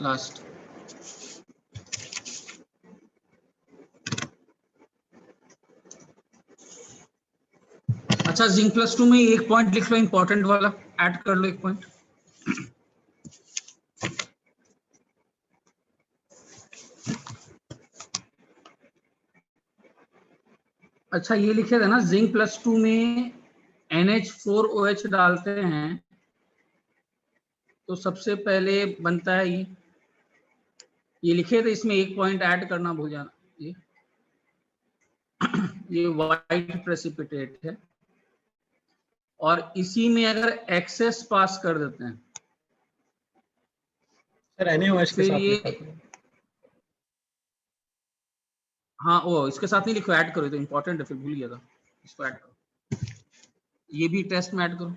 Last. अच्छा, zinc plus 2 में एक पॉइंट लिख लो, इंपॉर्टेंट वाला ऐड कर लो एक पॉइंट। अच्छा, ये लिखे थे ना, जिंक प्लस 2 में NH4OH डालते हैं तो सबसे पहले बनता है ये लिखे थे, इसमें एक पॉइंट ऐड करना भूल जाना। ये वाइट प्रेसिपिटेट है और इसी में अगर एक्सेस पास कर देते हैं सर NaOH के फिर साथ ये, लिखा था। हाँ वो इसके साथ नहीं लिखो, ऐड करो, तो इंपॉर्टेंट है, फिर भूल गया था, इसको ऐड करो, ये भी टेस्ट में ऐड करो।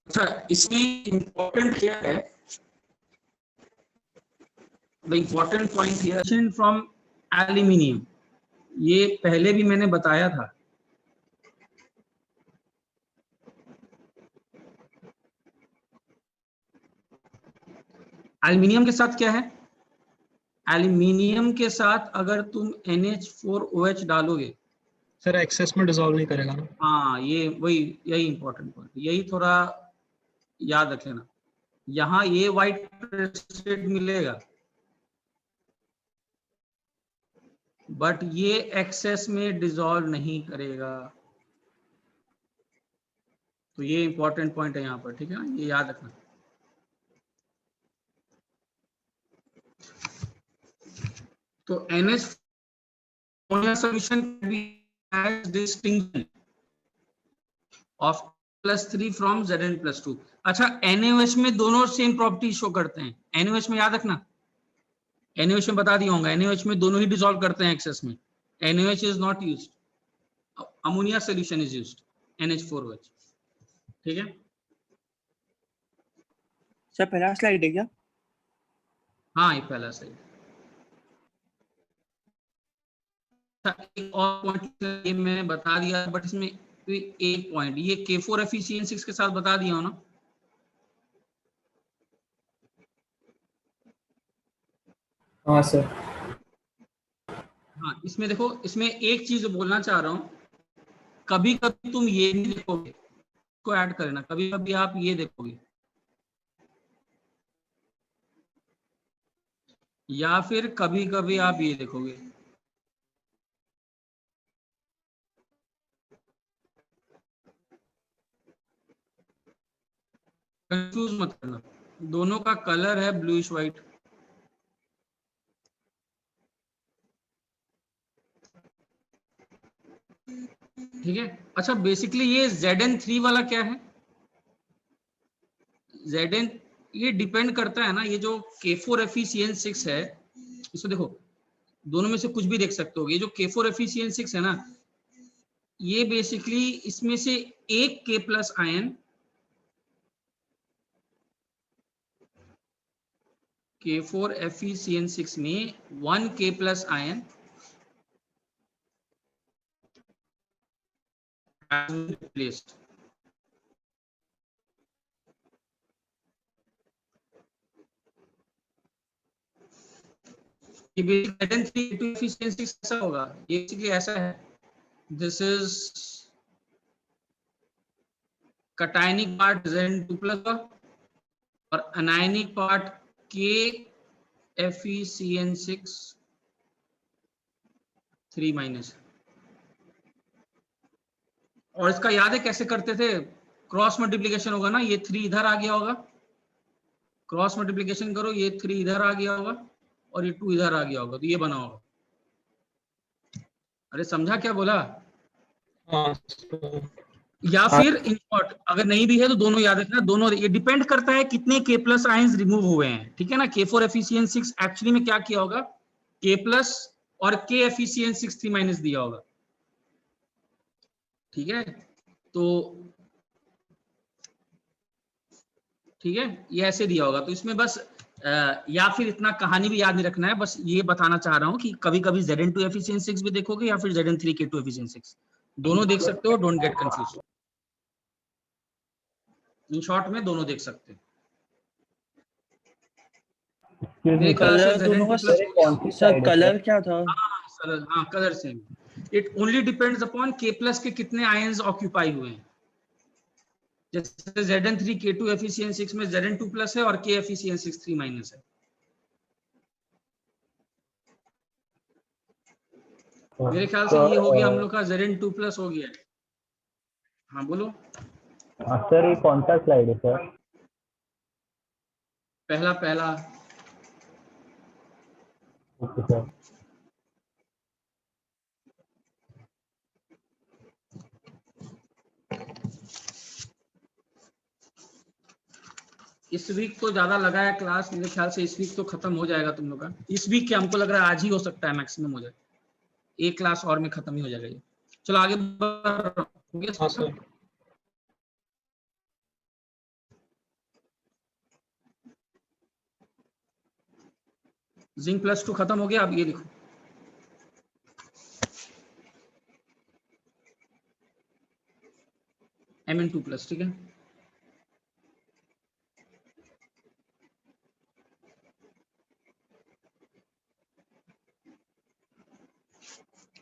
अच्छा, इसमें इंपॉर्टेंट क्या है, the important point here from aluminium, ये पहले भी मैंने बताया था। एल्यूमिनियम के साथ क्या है, एल्यूमिनियम के साथ अगर तुम NH4OH डालोगे, सर एक्सेस में डिसॉल्व नहीं करेगा ना। हाँ ये वही, यही इंपॉर्टेंट पॉइंट, यही थोड़ा याद रख लेना। यहाँ ये वाइट प्रेसिपिटेट मिलेगा बट ये एक्सेस में डिसॉल्व नहीं करेगा, तो ये इंपॉर्टेंट पॉइंट है यहाँ पर, ठीक है ना, ये याद रखना। तो NH solution can be as distinction of +3 from Zn+2। अच्छा, NaOH में दोनों सेम प्रॉपर्टी शो करते हैं, NaOH में याद रखना, NaOH में बता दिया होगा, NaOH में दोनों ही डिसॉल्व करते हैं एक्सेस में, NaOH is not used, ammonia solution is used, NH4OH, ठीक है। सर पहला स्लाइड है क्या? हाँ ये पहला सही। एक और पॉइंट ये मैंने बता दिया, बट इसमें एक पॉइंट, ये K4FeCN6 के साथ बता दिया हो ना। हाँ सर। हाँ, इसमें देखो, इसमें एक चीज बोलना चाह रहा हूँ, कभी कभी तुम ये नहीं देखोगे, को ऐड करना, कभी कभी आप ये देखोगे या फिर कभी कभी आप ये देखोगे, कंफ्यूज मत करना, दोनों का कलर है ब्लूइश व्हाइट। ठीक है। अच्छा, बेसिकली ये Zn3 वाला क्या है, Zn, ये डिपेंड करता है ना, ये जो K4FeCN6 है, इसको देखो, दोनों में से कुछ भी देख सकते हो, ये जो K4FeCN6 है ना, ये बेसिकली इसमें से एक K+ आयन K4FeCN6 में 1 K+ ion has been replaced। ये बेसिकली Zn3 ऐसा होगा, ये बेसिकली ऐसा है, this is cationic part Zn2+ और अनायनिक पार्ट KFeCN6 3-। और इसका याद है कैसे करते थे, क्रॉस मल्टीप्लिकेशन होगा ना, ये 3 इधर आ गया होगा, क्रॉस मल्टीप्लिकेशन करो, ये 3 इधर आ गया होगा और ये 2 इधर आ गया होगा, तो ये बना होगा। अरे समझा क्या बोला? हाँ या फिर इन शॉर्ट अगर नहीं भी है तो दोनों याद रखना, दोनों, ये डिपेंड करता है कितने K+ आयंस रिमूव हुए हैं, ठीक है ना। K4FeCN6 एक्चुअली में क्या किया होगा, K+ और KFeCN6 3- दिया होगा, ठीक है। तो ठीक है, ये ऐसे दिया होगा, तो इसमें बस या फिर इतना कहानी भी याद नहीं रखना है, बस ये बताना चाह रहा हूँ कि कभी कभी Zn2 एफिशिएंसी भी देखोगे या फिर Zn3K2 एफिशिएंसी, दोनों देख सकते हो, don't get confuse. In short में दोनों देख सकते हो। मेरे ख्याल से कलर दोनों का Zn2 प्लस कौन सी सर side है कलर क्या था? हाँ colour same. It only depends upon K plus के कितने आयंस ऑक्यूपाई हुए हैं। जैसे Zn3K2 एफिशिएंसी में Zn2 प्लस है और K एफिशिएंसी 3 माइनस है। मेरे ख्याल से ये हो गया हम लोग का Zn2 प्लस हो गया है। हाँ बोलो। सर ये कौन सा स्लाइड है सर? पहला पहला। Okay sir. इस वीक तो ज्यादा लगा है क्लास, मेरे ख्याल से इस वीक तो खत्म हो जाएगा तुम लोग का। इस वीक के हमको लग रहा है आज ही हो सकता है, मैक्सिमम हो जाए, एक क्लास और में खत्म ही हो जाएगा ये। चलो आगे बढ़ रहा हूं। हो गया हाँ सब? सर। जिंक +2 खत्म हो गया। अब ये लिखो Mn2+, ठीक है।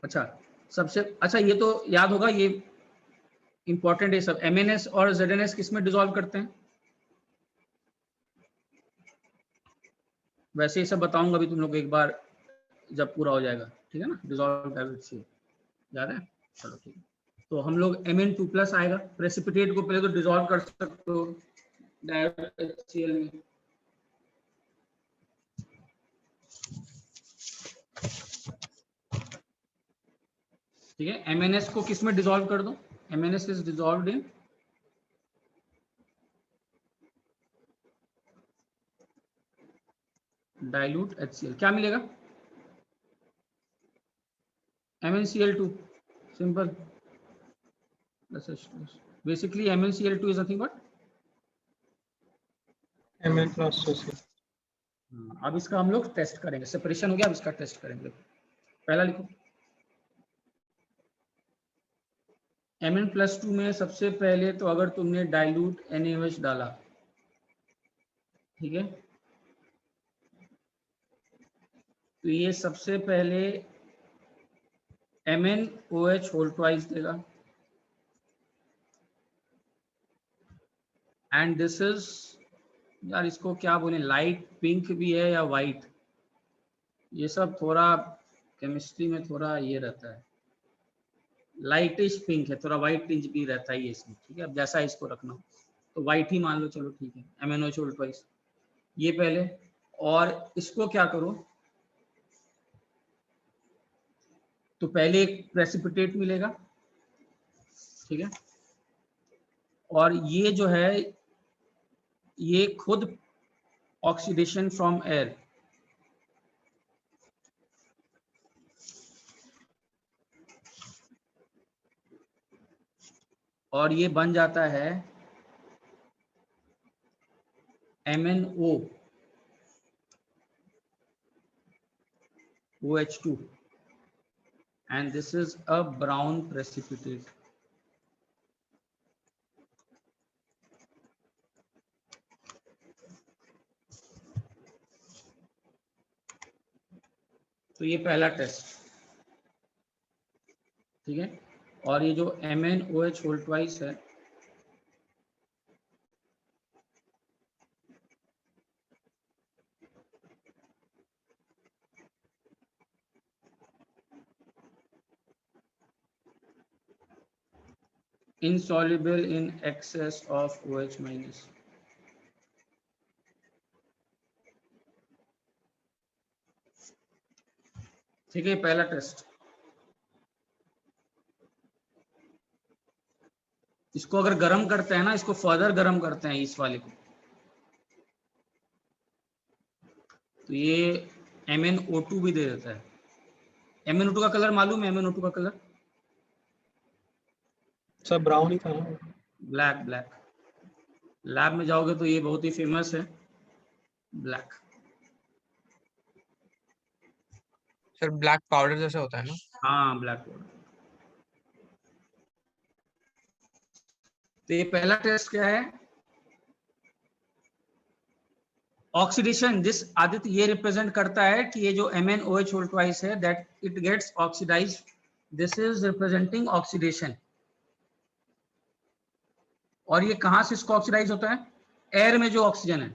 अच्छा सबसे अच्छा ये तो याद होगा, ये इंपॉर्टेंट है सब। MnS और ZnS किस में डिसॉल्व करते हैं? वैसे ये सब बताऊंगा अभी तुम लोग को एक बार जब पूरा हो जाएगा, ठीक है ना। डिसॉल्व डायरेक्ट से याद है? चलो ठीक है। तो हम लोग Mn2+ आएगा। प्रेसिपिटेट को पहले तो डिसॉल्व कर सकते हो डायरेक्ट HCl में। ठीक है। MnS को किस में डिसॉल्व कर दो? MnS is dissolved in dilute HCl। क्या मिलेगा? MnCl2 simple. Basically MnCl2 is nothing but Mn plus सोचिए। अब इसका हम लोग टेस्ट करेंगे। सेपरेशन हो गया, अब इसका टेस्ट करेंगे। पहला लिखो Mn+2 में सबसे पहले तो अगर तुमने डाइल्यूट NaOH डाला, ठीक है, तो ये सबसे पहले MnOH होल ट्वाइस देगा, एंड दिस इज, यार इसको क्या बोले, लाइट पिंक भी है या वाइट, ये सब थोड़ा केमिस्ट्री में थोड़ा ये रहता है, लाइटिश पिंक है, थोड़ा वाइट टिंज भी रहता है ये इसमें, ठीक है। अब जैसा इसको रखना हो तो वाइट ही मान लो, चलो ठीक है। MnOH होल ट्वाइस ये पहले, और इसको क्या करो, तो पहले एक प्रेसिपिटेट मिलेगा, ठीक है, और ये जो है ये खुद ऑक्सीडेशन फ्रॉम एयर, और ये बन जाता है MnO OH2 and this is a brown precipitate। तो ये पहला टेस्ट, ठीक है। और ये जो MnOH होल ट्वाइस है, insoluble in excess of OH minus। ठीक है, पहला टेस्ट। इसको अगर गर्म करते हैं ना, इसको फर्दर गर्म करते हैं इस वाले को, तो ये MnO2 भी दे देता है। MnO2 का कलर मालूम है? MnO2 का कलर सर ब्राउन ही था ना? ब्लैक। ब्लैक लैब में जाओगे तो ये बहुत ही फेमस है, ब्लैक। सर ब्लैक पाउडर जैसा होता है ना? हाँ ब्लैक पाउडर। तो ये पहला टेस्ट क्या है? ऑक्सीडेशन। जिस आदित्य ये रिप्रेजेंट करता है कि ये जो MnOH होल ट्वाइस है that it gets oxidise, this is representing oxidation. और ये कहां से इसको ऑक्सीडाइज होता है? एयर में जो ऑक्सीजन है,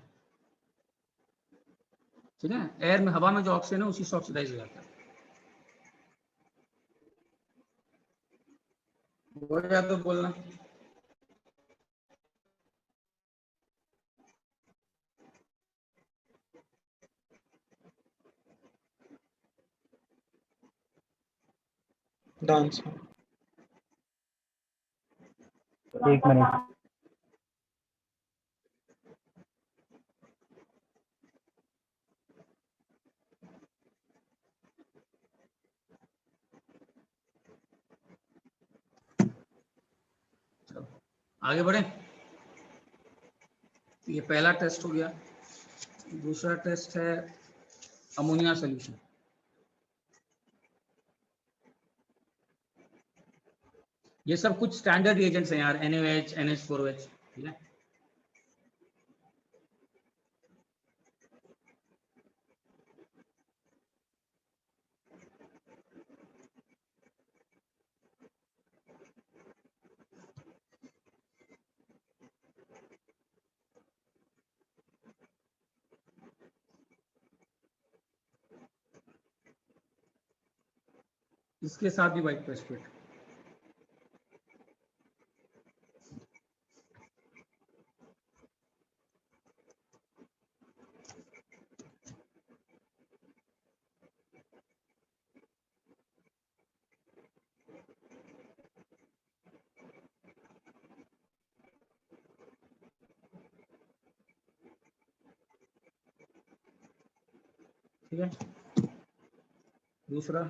ठीक है, एयर में, हवा में जो ऑक्सीजन है उसी से ऑक्सीडाइज हो जाता है। हो जाए तो बोलना। डांस। 1 मिनट। चलो आगे बढ़े। ये पहला टेस्ट हो गया। दूसरा टेस्ट है अमोनिया सोल्यूशन। ये सब कुछ स्टैंडर्ड रिएजेंट्स हैं यार, NaOH, NH4OH, ठीक है। इसके साथ भी वाइट प्रेसिपिटेट। ठीक है। दूसरा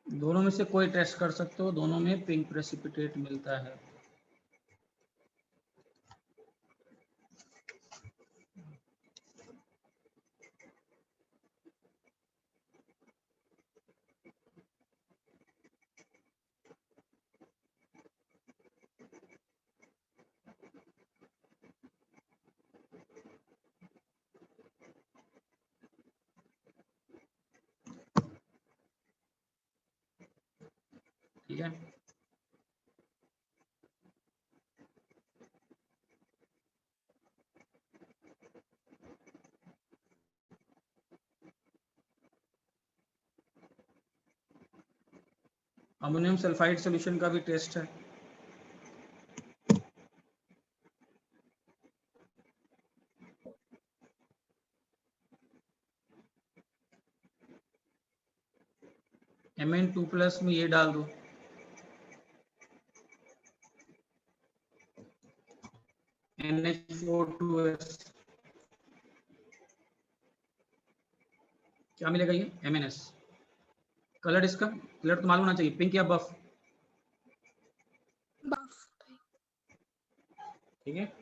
दोनों में से कोई टेस्ट कर सकते हो, दोनों में पिंक प्रेसिपिटेट मिलता है। ठीक है। अमोनियम सल्फाइड सॉल्यूशन का भी टेस्ट है। Mn2+ में ये डाल दो, NH4 क्या मिलेगा? ये MnS। कलर इसका, कलर तो मालूम होना चाहिए, पिंक या बफ। बफ। ठीक है।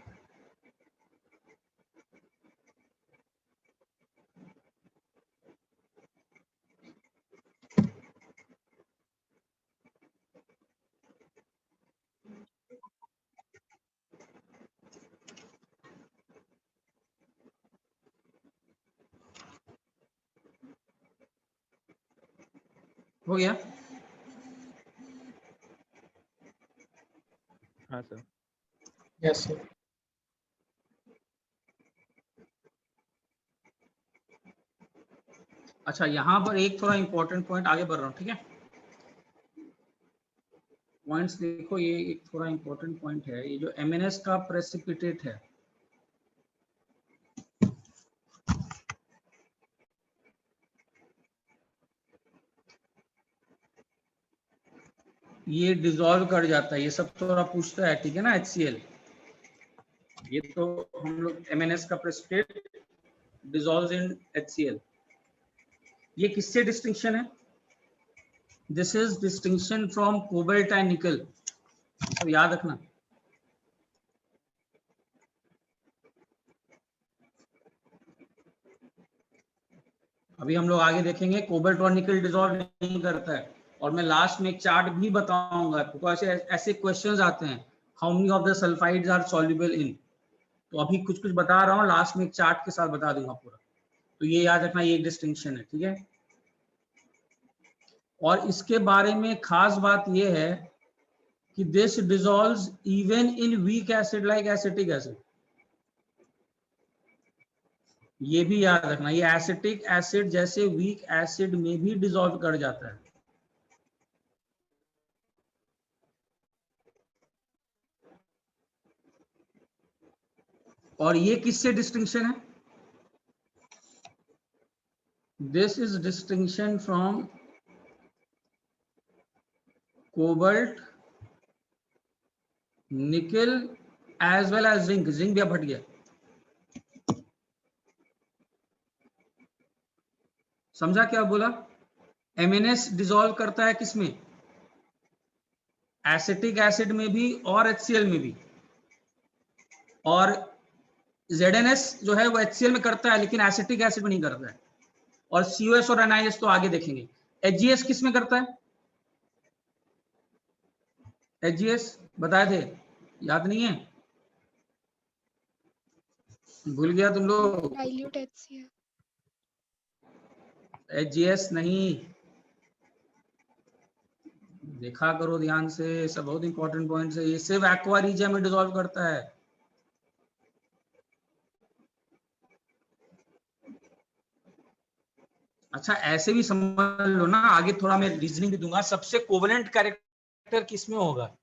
हो गया? हाँ सर। Yes sir. अच्छा, यहाँ पर एक थोड़ा इंपॉर्टेंट पॉइंट, आगे बढ़ रहा हूँ, ठीक है? पॉइंट्स देखो, ये एक थोड़ा इंपॉर्टेंट पॉइंट है, ये जो MnS का प्रेसिपिटेट है, ये डिसॉल्व कर जाता है, ये सब थोड़ा पूछता है, ठीक है ना? HCl, ये तो हम लोग MnS का प्रेसिपिटेट डिसॉल्व्स इन HCl। ये किससे डिस्टिंक्शन है? This is distinction from cobalt and निकल, तो याद रखना। अभी हम लोग आगे देखेंगे, कोबाल्ट और निकल डिसॉल्व नहीं करता है, और मैं लास्ट में एक चार्ट भी बताऊंगा, बिकॉज ऐसे क्वेश्चंस आते हैं, how many of the sulphides are soluble in, तो अभी कुछ कुछ बता रहा हूँ, लास्ट में एक चार्ट के साथ बता दूंगा पूरा, तो ये याद रखना, ये एक डिस्टिंक्शन है, ठीक है? और इसके बारे में खास बात ये है कि this dissolves even in weak acid like acetic acid, ये भी याद रखना, ये एसिटिक एसिड जैसे वीक एसिड में भी डिसॉल्व कर जाता है। और ये किससे डिस्टिंक्शन है? This is distinction from cobalt, nickel as well as zinc, zinc भी अब हट गया। समझा क्या बोला? MnS डिसॉल्व करता है किसमें? एसिटिक एसिड में भी और HCl में भी, और ZnS जो है वो HCl में करता है, लेकिन एसिटिक एसिड में नहीं करता है। और COS और NiS तो आगे देखेंगे। HGS किस में करता है? HGS बताए थे, याद नहीं है? भूल गया तुम लोग? Dilute HCl। HGS नहीं, देखा करो ध्यान से, सब बहुत इंपॉर्टेंट पॉइंट है, ये सिर्फ एक्वा रीजियन में डिसॉल्व करता है। अच्छा, ऐसे भी समझ लो ना, आगे थोड़ा मैं रीजनिंग भी दूंगा, सबसे कोवेलेंट कैरेक्टर किसमें होगा?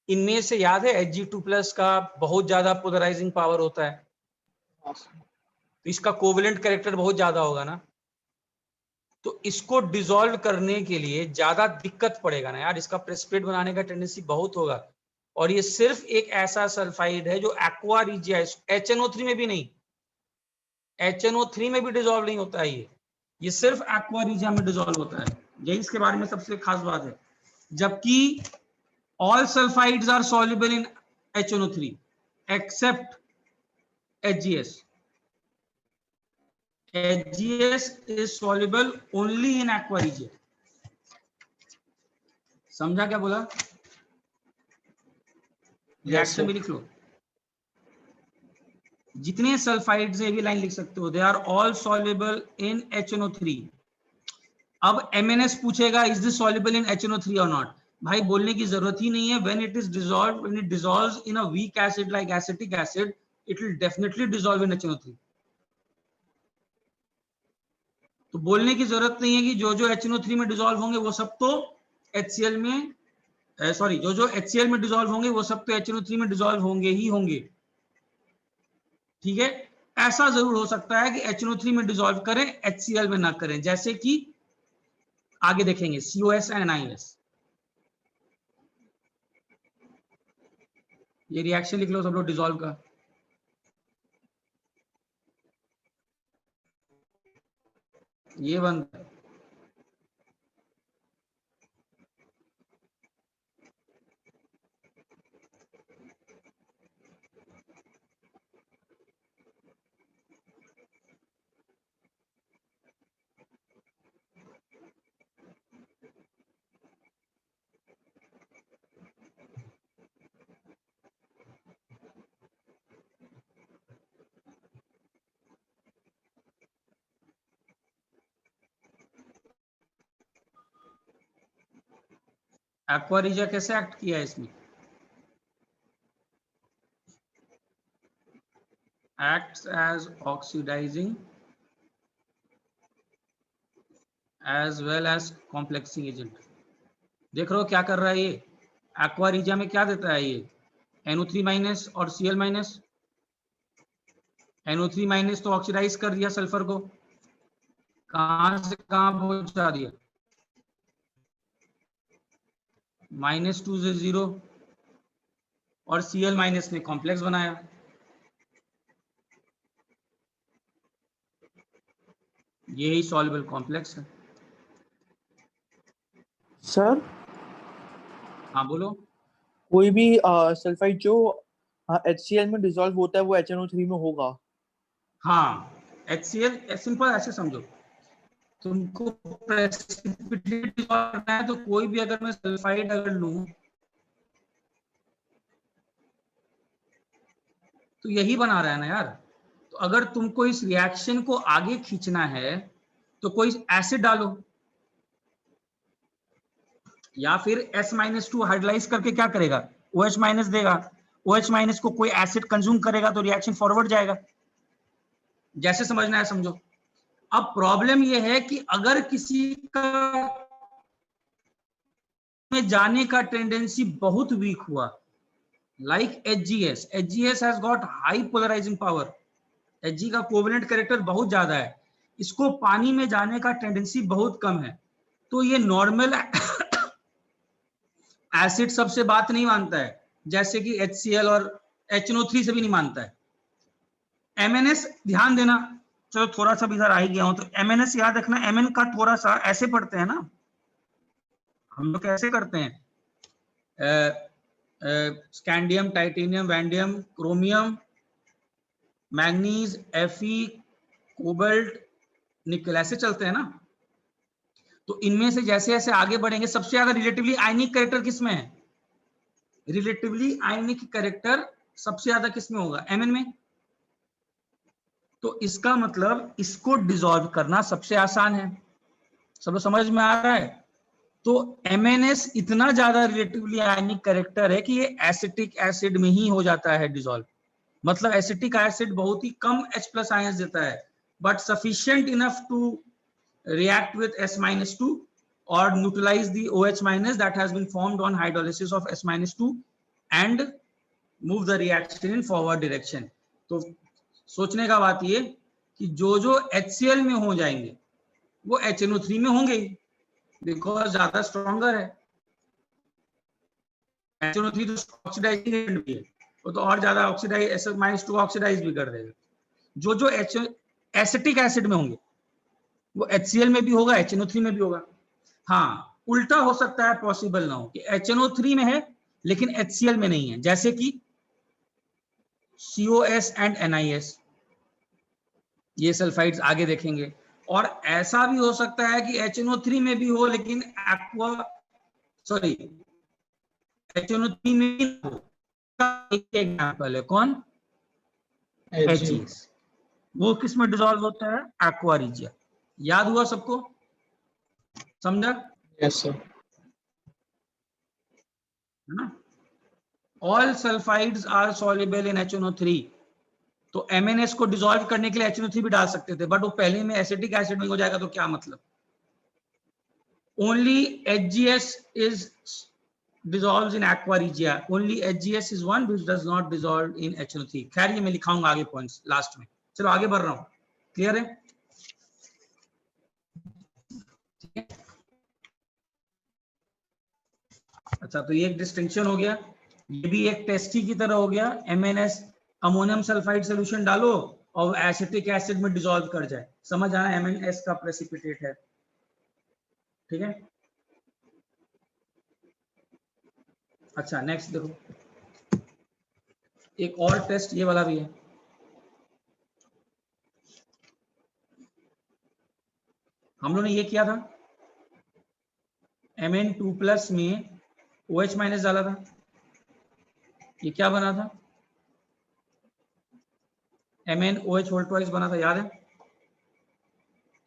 इनमें से याद है Hg2+ का बहुत ज्यादा पोलराइजिंग पावर होता है, तो इसका कोवेलेंट कैरेक्टर बहुत ज्यादा होगा ना, तो इसको डिसॉल्व करने के लिए ज्यादा दिक्कत पड़ेगा ना यार, इसका प्रेसिपिटेट बनाने का टेंडेंसी बहुत होगा, और ये सिर्फ एक ऐसा सल्फाइड है जो एक्वा रीजिया, HNO3 में भी नहीं, HNO3 में भी डिसॉल्व नहीं होता है, ये सिर्फ एक्वा रीजिया में डिसॉल्व होता है, यही इसके बारे में सबसे खास बात है। जबकि all sulfides are soluble in HNO3 except HGS. HGS is soluble only in aqua region. समझा क्या बोला? रिएक्शन भी लिख लो, जितने सल्फाइड्स है, भी लाइन लिख सकते हो, they are all soluble in HNO3। अब MnS पूछेगा is this soluble in HNO3 और नॉट, भाई बोलने की जरूरत ही नहीं है, when it is dissolve, when it dissolves in a weak acid like acetic acid, it will definitely dissolve in HNO3। तो बोलने की जरूरत नहीं है कि जो जो HNO3 में डिसॉल्व होंगे वो सब तो HCl में, सॉरी, जो जो HCl में डिसॉल्व होंगे वो सब तो HNO3 में डिसॉल्व होंगे ही होंगे, ठीक है? ऐसा जरूर हो सकता है कि HNO3 में डिसॉल्व करें, HCl में ना करें, जैसे कि आगे देखेंगे COS एंड NiS। ये रिएक्शन लिख लो सब लोग डिसॉल्व का, ये बंद। एक्वा रिजिया कैसे एक्ट किया है इसमें? Acts as oxidising as well as complexing agent. देख रहे हो क्या कर रहा है ये? एक्वा रिजिया में क्या देता है ये? NO3 माइनस और Cl माइनस। NO3 माइनस तो ऑक्सीडाइज कर दिया सल्फर को, कहां से कहां पहुंचा दिया? -2 से 0, और Cl माइनस ने कॉम्प्लेक्स बनाया। यही सॉल्युबल कॉम्प्लेक्स है। सर हाँ बोलो। कोई भी सल्फाइड जो HCl में डिसॉल्व होता है वो HNO3 में होगा। हाँ, HCl सिंपल ऐसे समझो, तुमको प्रेसिपिटेट करना है तो कोई भी अगर मैं सल्फाइड अगर लूं तो यही बना रहा है ना यार। तो अगर तुमको इस रिएक्शन को आगे खींचना है तो कोई एसिड डालो, या फिर S-2 हाइड्रोलाइज करके क्या करेगा? OH- देगा। OH- को कोई एसिड कंज्यूम करेगा तो रिएक्शन फॉरवर्ड जाएगा। जैसे समझना है समझो। अब प्रॉब्लम यह है कि अगर किसी का में जाने का टेंडेंसी बहुत वीक हुआ, like HgS has got high polarizing power, Hg का कोवेलेंट कैरेक्टर बहुत ज्यादा है, इसको पानी में जाने का टेंडेंसी बहुत कम है, तो ये नॉर्मल एसिड सबसे बात नहीं मानता है, जैसे कि HCl और HNO3 से भी नहीं मानता है। MnS ध्यान देना, चलो थोड़ा सा भी इधर आ ही गया हूं तो MnS याद रखना, Mn का थोड़ा सा ऐसे पढ़ते हैं ना हम लोग, कैसे करते हैं? Scandium, titanium, vanadium, chromium, manganese, Fe, cobalt, nickel, ऐसे चलते हैं ना। तो इनमें से जैसे जैसे आगे बढ़ेंगे, सबसे ज्यादा रिलेटिवली आयनिक कैरेक्टर किसमें है? रिलेटिवली आयनिक कैरेक्टर सबसे ज्यादा किसमें होगा? Mn में। तो इसका मतलब इसको डिसॉल्व करना सबसे आसान है। सब समझ में आ रहा है? तो MnS इतना ज्यादा रिलेटिवली आयनिक कैरेक्टर है कि ये एसिटिक एसिड में ही हो जाता है डिसॉल्व। मतलब एसिटिक एसिड बहुत ही कम H+ आयंस देता है, but sufficient enough to react with S-2 or neutralize the OH- that has been formed on hydrolysis of S-2 and move the reaction in forward direction। तो सोचने का बात ये कि जो जो HCl में हो जाएंगे वो HNO3 में होंगे ही, बिकॉज ज्यादा स्ट्रॉन्गर है। HNO3 तो ऑक्सीडाइजिंग एजेंट भी है, वो तो और ज्यादा ऑक्सीडाइज S-2 ऑक्सीडाइज भी कर देगा। जो जो एसिटिक एसिड में होंगे वो HCl में भी होगा, HNO3 में भी होगा। हाँ, उल्टा हो सकता है, पॉसिबल ना हो कि HNO3 में है लेकिन HCl में नहीं है, जैसे कि COS एंड NiS, ये सल्फाइड्स आगे देखेंगे। और ऐसा भी हो सकता है कि HNO3 में भी हो लेकिन HNO3 में भी हो। एक एग्जांपल है, कौन? HgS। वो किस में डिसॉल्व होता है? Aqua regia. याद हुआ सबको? समझा? Yes sir. है ना? All sulphides are soluble in HNO3। तो MnS को डिसॉल्व करने के लिए HNO3 भी डाल सकते थे, बट वो पहले में एसिटिक एसिड में हो जाएगा तो क्या मतलब? Only HgS is dissolves in aqua regia, only HgS is one which does not dissolve in HNO3। खैर ये मैं लिखाऊंगा आगे पॉइंट्स लास्ट में। चलो आगे बढ़ रहा हूं, क्लियर है? ठीक है, अच्छा तो ये एक डिस्टिंक्शन हो गया, ये भी एक टेस्ट ही की तरह हो गया। MnS अमोनियम सल्फाइड सोल्यूशन डालो और एसिटिक एसिड में डिसॉल्व कर जाए, समझ आना? MnS का प्रेसिपिटेट है, ठीक है। अच्छा नेक्स्ट देखो, एक और टेस्ट ये वाला भी है। हम लोगों ने ये किया था, Mn2+ में OH- डाला था, ये क्या बना था? MnOH होल ट्वाइस बना था, याद है?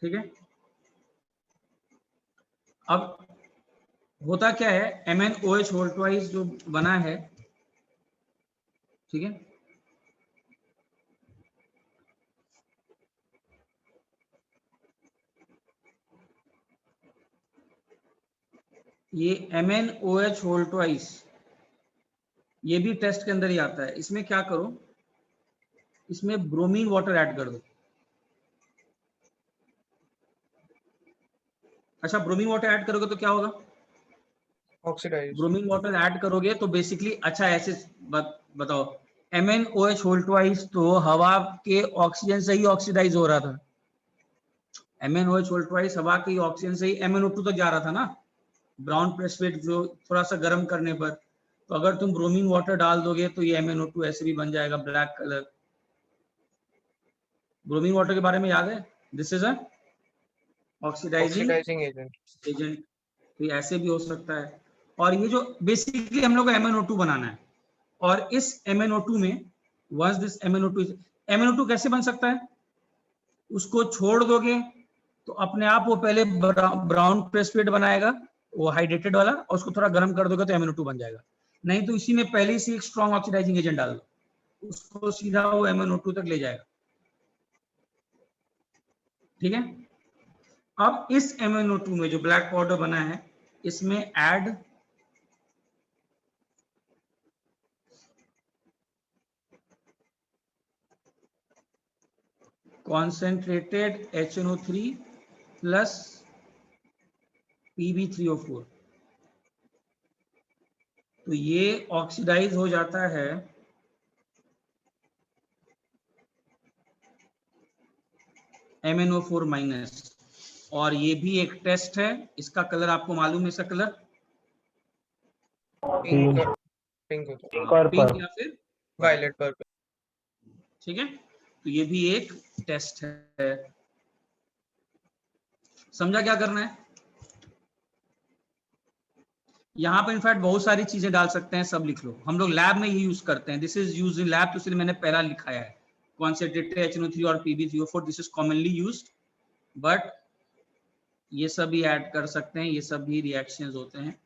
ठीक है, अब होता क्या है, MnOH होल ट्वाइस जो बना है, ठीक है, ये MnOH होल ट्वाइस ये भी टेस्ट के अंदर ही आता है। इसमें क्या करो, इसमें ब्रोमीन वाटर ऐड कर दो। अच्छा, ब्रोमीन वाटर ऐड करोगे तो क्या होगा? ऑक्सीडाइज। ब्रोमीन वाटर ऐड करोगे तो बेसिकली, अच्छा ऐसे बताओ, MnOH होल ट्वाइस तो हवा के ऑक्सीजन से ही ऑक्सीडाइज हो रहा था। MnOH होल ट्वाइस हवा के ऑक्सीजन से ही MnO2 तक जा रहा था ना, ब्राउन प्रेसिपिटेट जो थोड़ा सा गर्म करने पर। तो अगर तुम ब्रोमीन वाटर डाल दोगे तो ये MnO2 ऐसे भी बन जाएगा, ब्लैक कलर। ब्रोमीन वाटर के बारे में याद है? This is a oxidising oxidising agent. Agent. तो ये ऐसे भी हो सकता है। और ये जो बेसिकली हम लोग को MnO2 बनाना है, और इस MnO2 में वंस दिस MnO2 कैसे बन सकता है? उसको छोड़ दोगे तो अपने आप वो पहले ब्राउन प्रेसिपिटेट बनाएगा, वो हाइड्रेटेड वाला, और उसको थोड़ा गर्म कर दोगे तो MnO2 बन जाएगा। नहीं तो इसी में पहले से एक स्ट्रॉन्ग ऑक्सीडाइजिंग एजेंट डाल दो, उसको सीधा वो MnO2 तक ले जाएगा। ठीक है, अब इस MnO2 में जो ब्लैक पाउडर बना है, इसमें add concentrated HNO3 plus Pb3O4। तो ये ऑक्सीडाइज हो जाता है MnO4 माइनस। और ये भी एक टेस्ट है, इसका कलर आपको मालूम है, इसका कलर पिंक। पिंक होता है। Pink purple. या फिर वायलेट पर्पल। ठीक है, तो ये भी एक टेस्ट है। समझा क्या करना है? यहाँ पर इनफैक्ट बहुत सारी चीजें डाल सकते हैं, सब लिख लो। हम लोग लैब में ही यूज करते हैं, this is use in lab, तो इसलिए मैंने पहला लिखाया है कॉन्सेंट्रेटेड HNO3 और Pb3O4, this is commonly used. But ये सब भी ऐड कर सकते हैं, ये सब भी रिएक्शंस होते हैं।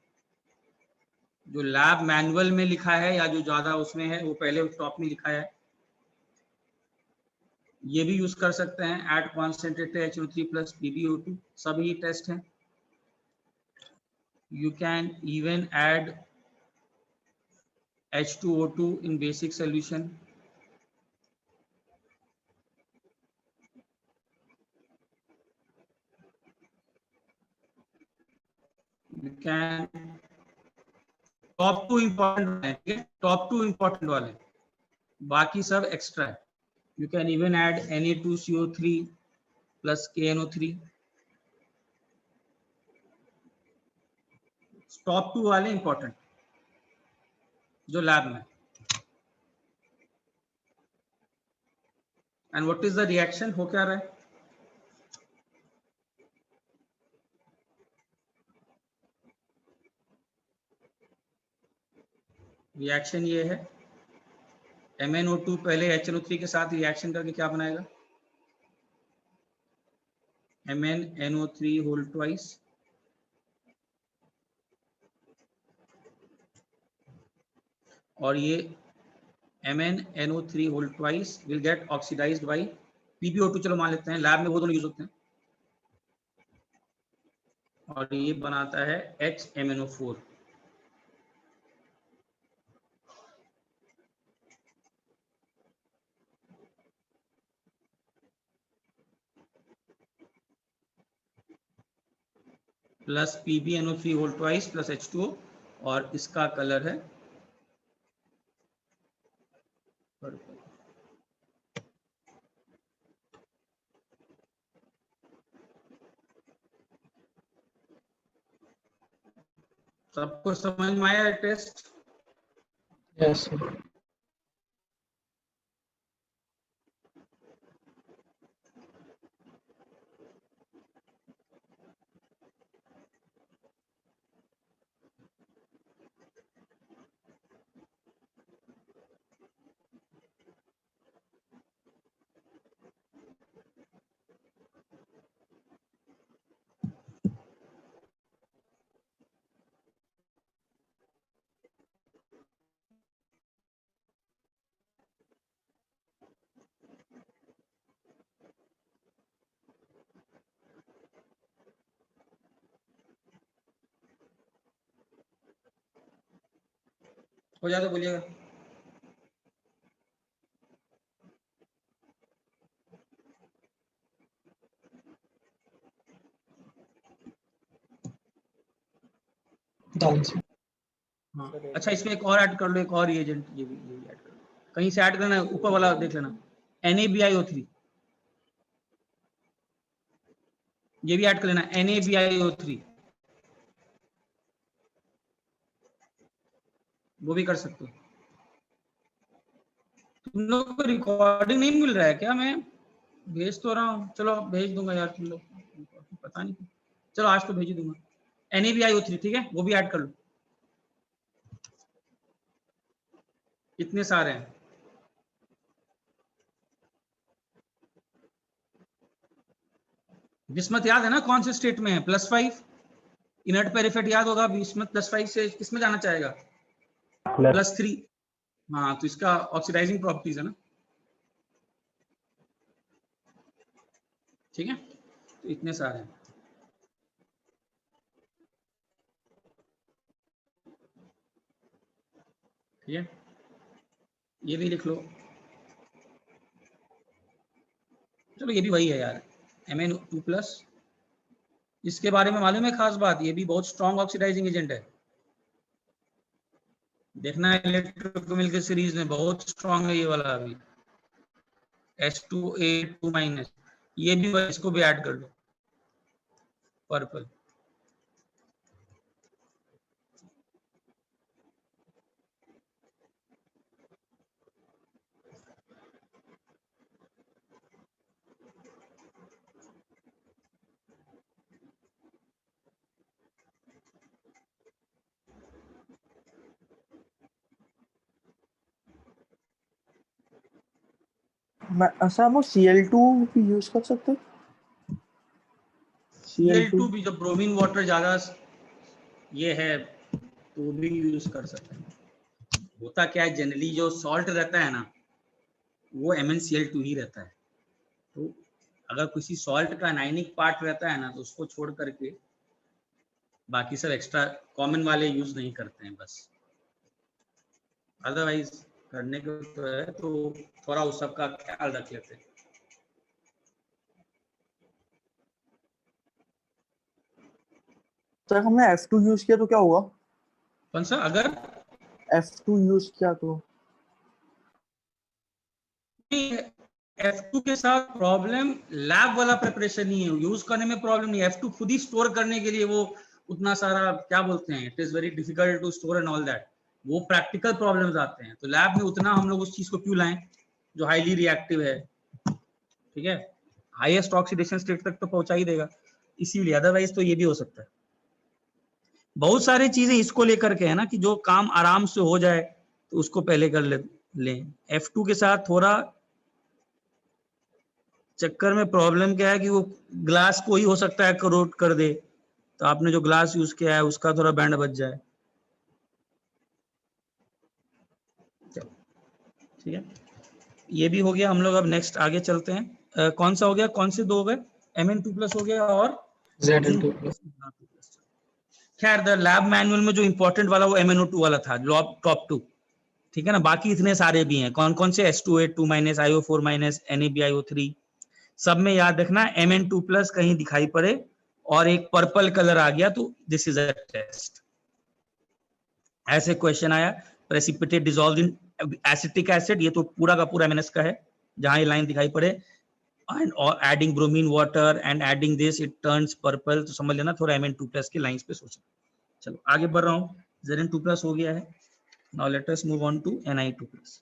जो लैब मैनुअल में लिखा है या जो ज्यादा उसमें है, वो पहले टॉप में लिखा है। ये भी यूज कर सकते हैं, add concentrated HNO3 plus PbO2, सभी टेस्ट हैं। You can even add H2O2 in basic solution. You can, top two important है, ठीक है, टॉप टू इंपॉर्टेंट वाले, बाकी सब एक्स्ट्रा है। You can even add Na2CO3 plus KNO3, top two वाले इंपॉर्टेंट जो लैब में। And what is the reaction, हो क्या रहा है? रिएक्शन ये है, MnO2 पहले HNO3 के साथ रिएक्शन करके क्या बनाएगा? MnNO3 होल ट्वाइस और ये MnNO3 whole twice will get oxidised by PbO2, चलो मान लेते हैं, लैब में वो दोनों यूज होते हैं। और ये बनाता है HMnO4। Plus PbNO3 whole twice plus H2O, और इसका कलर है पर्पल। सबको समझ में आया टेस्ट? यस। हो जाए तो बोलिएगा। Done, sir. हाँ अच्छा, इसमें एक और ऐड कर लो, एक और एजेंट, ये भी ऐड कर लो, कहीं से ऐड करना, ऊपर वाला देख लेना, NaBiO3, ये भी ऐड कर लेना, NaBiO3, वो भी कर सकते हो। तुम लोग को रिकॉर्डिंग नहीं मिल रहा है क्या? मैं भेज तो रहा हूँ, चलो भेज दूंगा यार, तुम लोग पता नहीं, चलो आज तो भेज ही दूंगा। NaBiO3, ठीक है, वो भी ऐड कर लो। कितने सारे हैं? बिस्मथ याद है ना कौन से स्टेट में है? +5। इनर्ट पेरिफेट याद होगा, बिस्मथ +5 से किस में जाना चाहेगा? प्लस +3। हाँ तो इसका ऑक्सीडाइजिंग प्रॉपर्टीज है ना, ठीक है, तो इतने सारे हैं। ठीक है, ये भी लिख लो, चलो ये भी वही है यार, Mn2+। इसके बारे में मालूम है खास बात, ये भी बहुत स्ट्रॉन्ग ऑक्सीडाइजिंग एजेंट है, देखना इलेक्ट्रोकेमिकल के सीरीज में बहुत स्ट्रॉन्ग है ये वाला अभी, H2A2-, ये भी, इसको भी ऐड कर लो, पर्पल। सर हम Cl2 भी यूज कर सकते हैं? Cl2 भी, जब ब्रोमीन वाटर ज्यादा ये है तो वो भी यूज कर सकते हैं। होता क्या है, जनरली जो सॉल्ट रहता है ना, वो MnCl2 ही रहता है, तो अगर किसी सॉल्ट का आयनिक पार्ट रहता है ना, तो उसको छोड़ करके बाकी सब एक्स्ट्रा कॉमन वाले यूज नहीं करते हैं बस, अदरवाइज करने को तो है, तो थोड़ा उस सब का ख्याल रख लेते हैं। सर हमने F2 यूज किया तो क्या होगा? कौन सा? अगर F2 यूज किया तो F2 के साथ प्रॉब्लम लैब वाला प्रिपरेशन नहीं है, यूज करने में प्रॉब्लम नहीं है, F2 खुद ही स्टोर करने के लिए वो उतना सारा क्या बोलते हैं, it is very difficult to store and all that, वो प्रैक्टिकल प्रॉब्लम्स आते हैं, तो लैब में उतना हम लोग उस चीज को क्यों लाएं जो हाईली रिएक्टिव है, ठीक है, हाईएस्ट ऑक्सीडेशन स्टेट तक तो पहुंचा ही देगा, इसीलिए, अदरवाइज तो ये भी हो सकता है। बहुत सारी चीजें इसको लेकर के है ना, कि जो काम आराम से हो जाए तो उसको पहले कर लें। F2 के साथ थोड़ा चक्कर में प्रॉब्लम क्या है कि वो ग्लास को ही हो सकता है करोट कर दे, तो आपने जो ग्लास यूज किया है उसका थोड़ा बैंड बच जाए, ठीक है, ये भी हो गया। हम लोग अब नेक्स्ट आगे चलते हैं, कौन सा हो गया, कौन से दो हो गए? Mn2+ हो गया और Zn2+. खैर द लैब मैनुअल में जो इंपॉर्टेंट वाला वो MnO2 वाला था, टॉप 2, ठीक है ना, बाकी इतने सारे भी हैं, कौन कौन से? H2A2-, IO4-, NaBiO3, सब में याद रखना Mn2+ कहीं दिखाई पड़े और एक पर्पल कलर आ गया तो दिस इज अ टेस्ट। ऐसे क्वेश्चन आया, प्रेसिपिटेट डिसॉल्व्ड इन एसिटिक एसिड, ये तो पूरा का पूरा MnS का है, जहां ये लाइन दिखाई पड़े, एंड और adding bromine water and adding this it turns purple, तो समझ लेना थोड़ा Mn2+ की लाइंस पे सोचना। चलो आगे बढ़ रहा हूँ, Zn2+ हो गया है, now let us move on to Ni2+।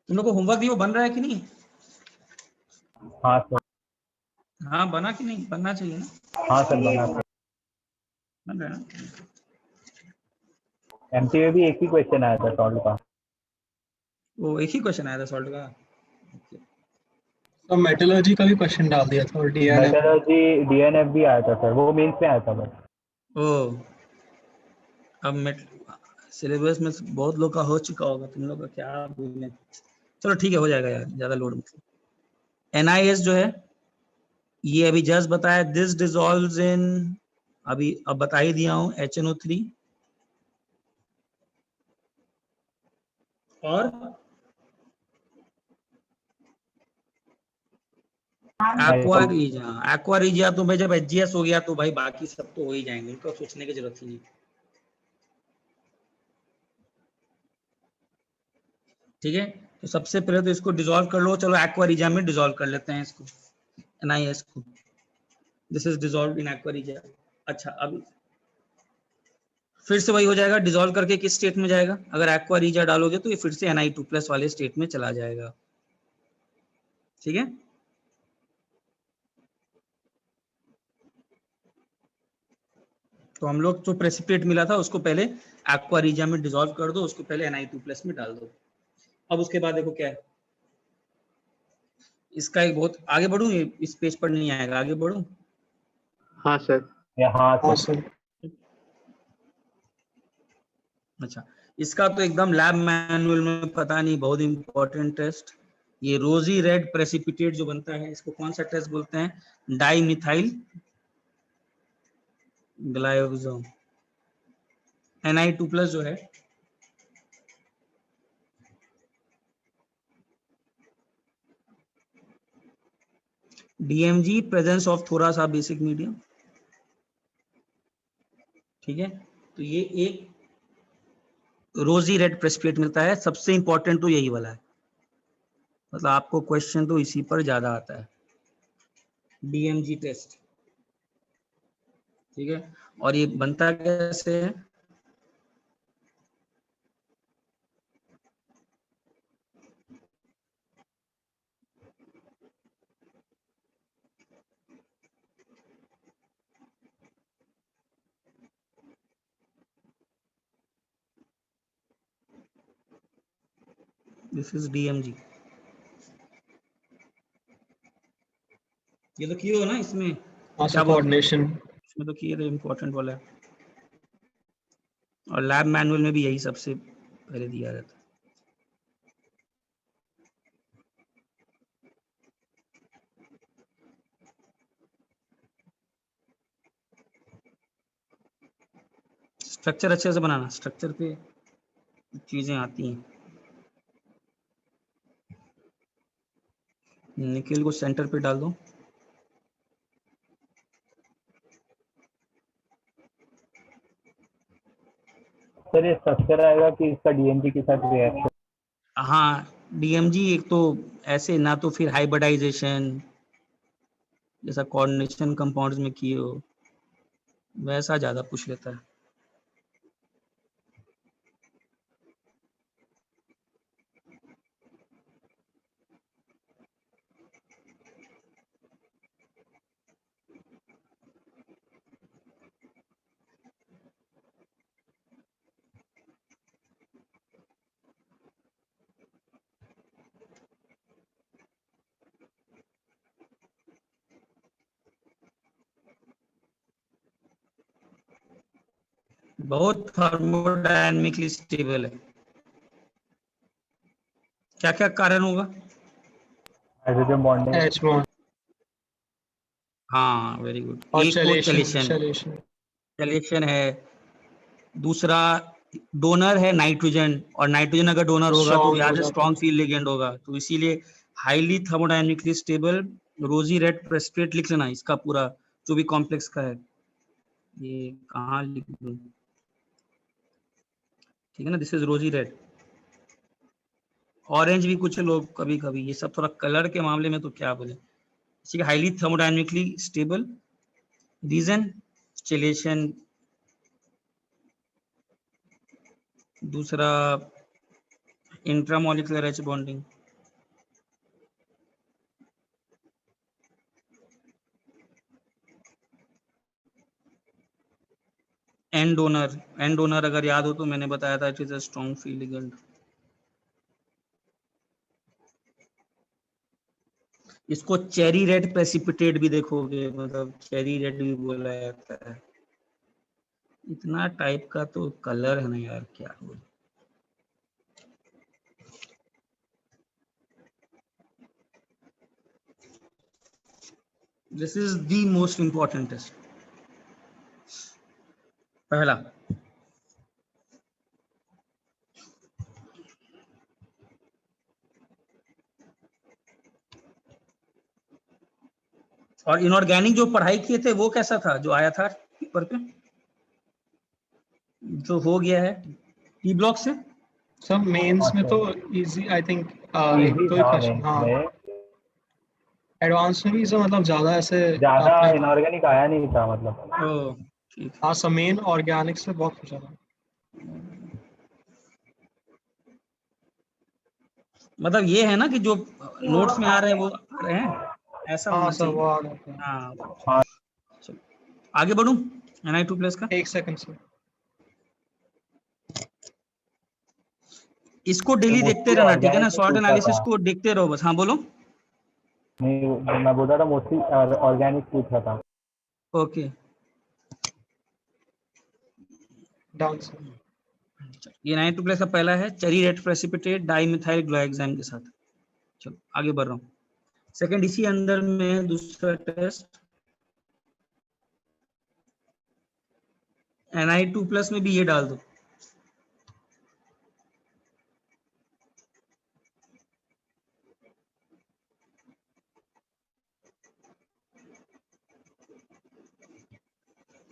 तुम लोग को होमवर्क दिया, वो बन रहा है कि नहीं? हाँ सर, हाँ बना कि नहीं, बनना चाहिए ना, हाँ सर बना सर। बन रहा है ना? एमटी में भी एक ही क्वेश्चन आया था सॉल्व का। वो एक ही क्वेश्चन आया था सॉल्ट का। तो मेटलर्जी का भी क्वेश्चन डाल दिया था और DNF. मेटलर्जी डीएनएफ भी आया था सर, वो मेंस में आया था बस। ओ अब सिलेबस में बहुत लोग का हो चुका होगा, तुम लोग का क्या भूलने, चलो ठीक है हो जाएगा यार, ज्यादा लोड मत। NIS जो है ये अभी जस्ट बताया, दिस डिसॉल्व्स इन, अभी अब बता ही दिया हूं, HNO3 और एक्वा रीजिया। एक्वा रीजिया तो भाई जब HGS हो गया तो भाई बाकी सब तो हो ही जाएंगे, उनका सोचने की जरूरत ही नहीं। ठीक है, तो सबसे पहले तो इसको डिसॉल्व कर लो। चलो एक्वा रीजिया में डिसॉल्व कर लेते हैं इसको, NiS को। This is dissolve in aqua regia. अच्छा, अब फिर से वही हो जाएगा, डिसॉल्व करके किस स्टेट में जाएगा? अगर एक्वा रीजिया डालोगे तो ये फिर से Na2+ वाले स्टेट में चला जाएगा। ठीक है, तो हम लोग जो प्रेसिपिटेट मिला था उसको पहले एक्वा रीजिया में डिसॉल्व कर दो, उसको पहले Na2+ में डाल दो। अब उसके बाद देखो क्या है, इसका एक बहुत आगे बढ़ू, इस पेज पर नहीं आएगा, आगे बढ़ू। हाँ सर। यहाँ हाँ सर। सर। अच्छा, इसका तो एकदम लैब मैनुअल में पता नहीं, बहुत इंपॉर्टेंट टेस्ट। ये रोजी रेड प्रेसिपिटेट जो बनता है, इसको कौन सा टेस्ट बोलते हैं? डाई मिथाइल ग्लाइकोजोम, Na2+ जो है, DMG प्रेजेंस ऑफ थोड़ा सा बेसिक मीडियम। ठीक है, तो ये एक रोजी रेड प्रेसिपिटेट मिलता है, सबसे इंपॉर्टेंट तो यही वाला है, मतलब आपको क्वेश्चन तो इसी पर ज्यादा आता है, DMG टेस्ट। ठीक है, और ये बनता कैसे है? This is DMG। ये तो किए हो ना इसमें, हाँ क्या सर, बोलते हैं कोऑर्डिनेशन। इसमें, तो किए इंपॉर्टेंट वाला है, और लैब मैनुअल में भी यही सबसे पहले दिया रहता है। स्ट्रक्चर अच्छे से बनाना, स्ट्रक्चर पे चीजें आती हैं। निकेल को सेंटर पे डाल दो। सर ये स्ट्रक्चर आएगा कि इसका डीएमजी के साथ रिएक्शन? हाँ, DMG एक तो ऐसे ना, तो फिर हाइब्रिडाइजेशन जैसा कोऑर्डिनेशन कंपाउंड्स में किए हो, वैसा ज्यादा पूछ लेता है। बहुत थर्मोडायनेमिकली स्टेबल है। क्या क्या कारण होगा? Hydrogen bonding. एच बॉन्ड हाँ, वेरी गुड। और एक तो चलेशन चलेशन, चलेशन। चलेशन है। दूसरा, डोनर है नाइट्रोजन, और नाइट्रोजन अगर डोनर होगा तो स्ट्रॉन्ग हो यहाँ से जाता स्ट्रॉन्ग है। फील्ड लिगेंड होगा, तो इसीलिए हाईली थर्मोडायनेमिकली स्टेबल। रोजी रेड प्रेसिपिटेट लिख लेना इसका पूरा, जो भी कॉम्प्लेक्स का है। ये कहाँ लिख दूं? ठीक है ना, दिस इज रोजी रेड। ऑरेंज भी कुछ लोग कभी कभी, ये सब थोड़ा कलर के मामले में तो क्या बोले। ठीक है, हाईली थर्मोडायनेमिकली स्टेबल। रीजन, चलेशन। दूसरा, intramolecular H bonding. And donor, and donor अगर याद हो तो मैंने बताया था, it is a strong field ligand. इसको चेरी रेड प्रेसिपिटेट भी देखोगे, मतलब चेरी रेड भी बोला जाता है। इतना टाइप का तो कलर है ना यार, क्या बोले। This is the most important test. पहला, और इनऑर्गेनिक जो पढ़ाई किए थे वो कैसा था जो आया था पेपर पे, जो हो गया है टी ब्लॉक से? सब मेंस में तो इजी आई थिंक एक इजी दो ही था क्वेश्चन, मेंस हाँ। में, एडवांस में भी सब मतलब ज्यादा ऐसे ज्यादा टफ नहीं था। इनऑर्गेनिक आया नहीं था मतलब। ओ ठीक। हाँ, सब मेन ऑर्गेनिक से बहुत पूछा था। मतलब ये है ना कि जो नोट्स में आ रहे हैं वो आ रहे हैं, ऐसा हाँ होना सर, वो चाहिए। आ जाता है। हाँ हाँ चलो आगे बढ़ूं। Na2+ का एक सेकंड सर। इसको तो डेली देखते मोस्टली रहना, ठीक है ना, ऑर्गेनिक में शॉर्ट पूछा एनालिसिस था। को देखते रहो बस। हाँ बोलो। नहीं मैं बोल रहा था मोस्टली ऑर्गेनिक पूछा था। Okay, down sir. ये Na2+ का पहला है, चेरी रेड प्रेसिपिटेट डाइमिथाइल ग्लाइकोजाइम के साथ। चलो आगे बढ़ रहा हूँ। सेकंड इसी अंदर में दूसरा टेस्ट, Na2+ में भी ये डाल दो।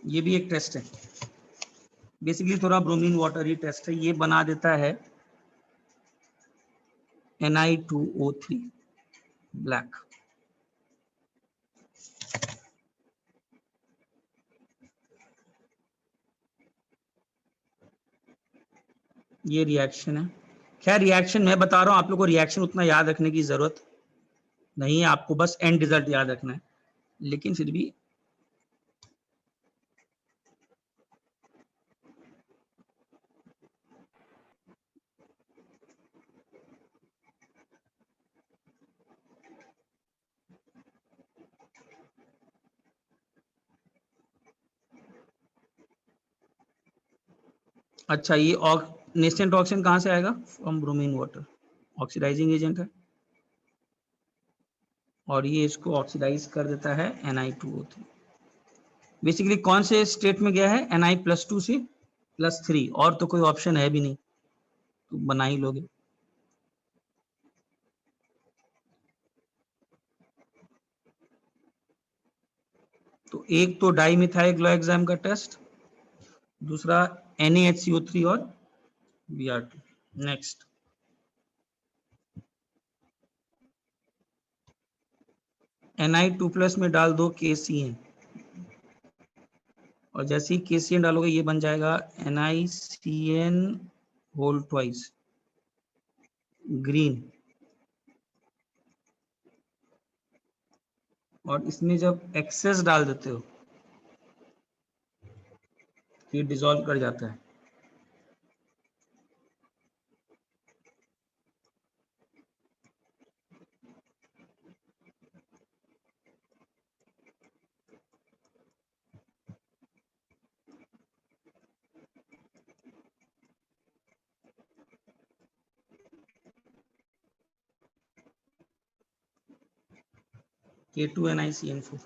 ये भी एक टेस्ट है, बेसिकली थोड़ा ब्रोमीन वाटर ही टेस्ट है। ये बना देता है Na2O3 ब्लैक। ये रिएक्शन है। खैर रिएक्शन मैं बता रहा हूं, आप लोग को रिएक्शन उतना याद रखने की जरूरत नहीं है, आपको बस एंड रिजल्ट याद रखना है, लेकिन फिर भी अच्छा, ये नेस्टेंट ऑक्सीजन कहाँ से आएगा? From bromine water, oxidising agent है, और ये इसको ऑक्सीडाइज कर देता है Na2O3। बेसिकली कौन से स्टेट में गया है? Na+2 से +3, और तो कोई ऑप्शन है भी नहीं, तो बना ही लोगे। तो एक तो डाइमिथाइल ग्लाइकोजाइम का टेस्ट, दूसरा NaHCO3 और Br2। नेक्स्ट, Na2+ में डाल दो KCN, और जैसे ही KCN डालोगे ये बन जाएगा NiCN होल ट्वाइस ग्रीन। और इसमें जब एक्सेस डाल देते हो ये डिसॉल्व कर जाता है। K2NiCN4।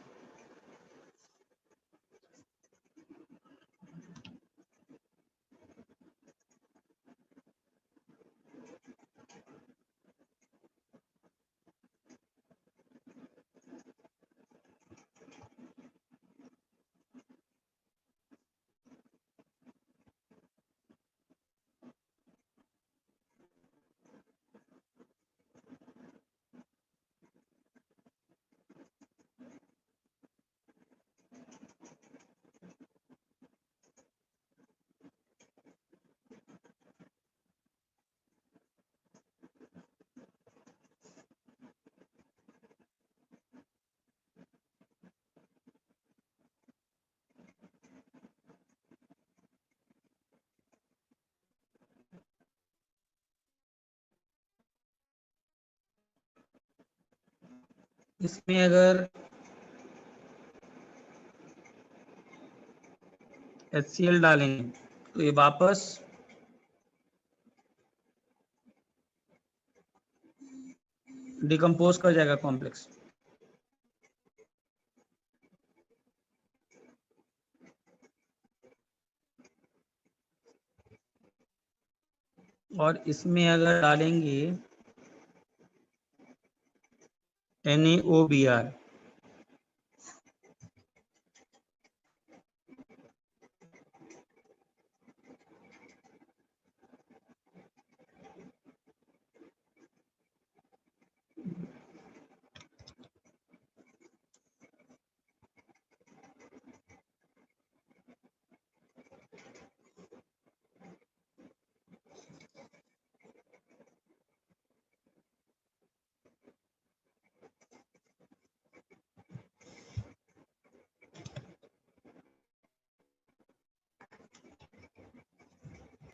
इसमें अगर HCl डालेंगे तो ये वापस डिकम्पोज कर जाएगा कॉम्प्लेक्स। और इसमें अगर डालेंगे NaOBr,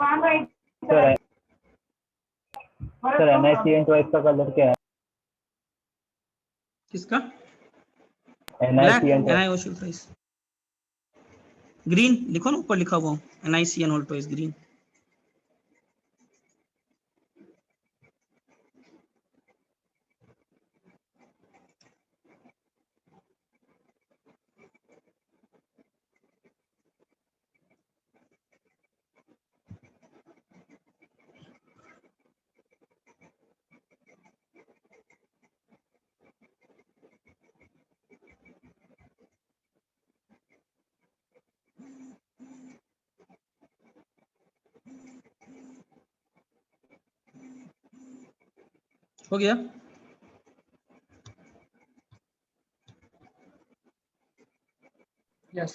सर सर NiCN2 का कलर क्या है? किसका? ब्लैक, NiCN2 NiOH ग्रीन, लिखो ना ऊपर लिखा हुआ NiCN ग्रीन। हो गया? Yes.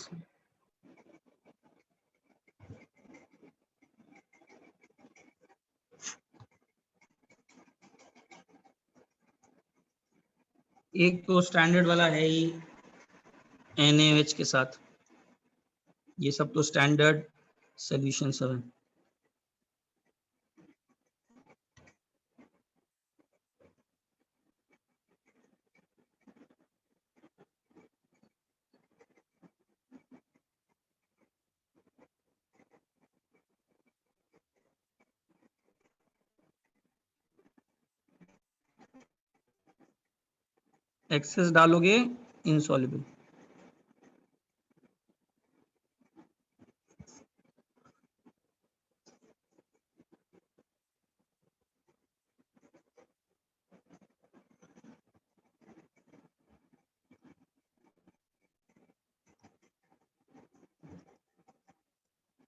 एक तो स्टैंडर्ड वाला है ही NaOH के साथ, ये सब तो स्टैंडर्ड सोल्यूशन सब है। एक्सेस डालोगे इनसॉल्युबल।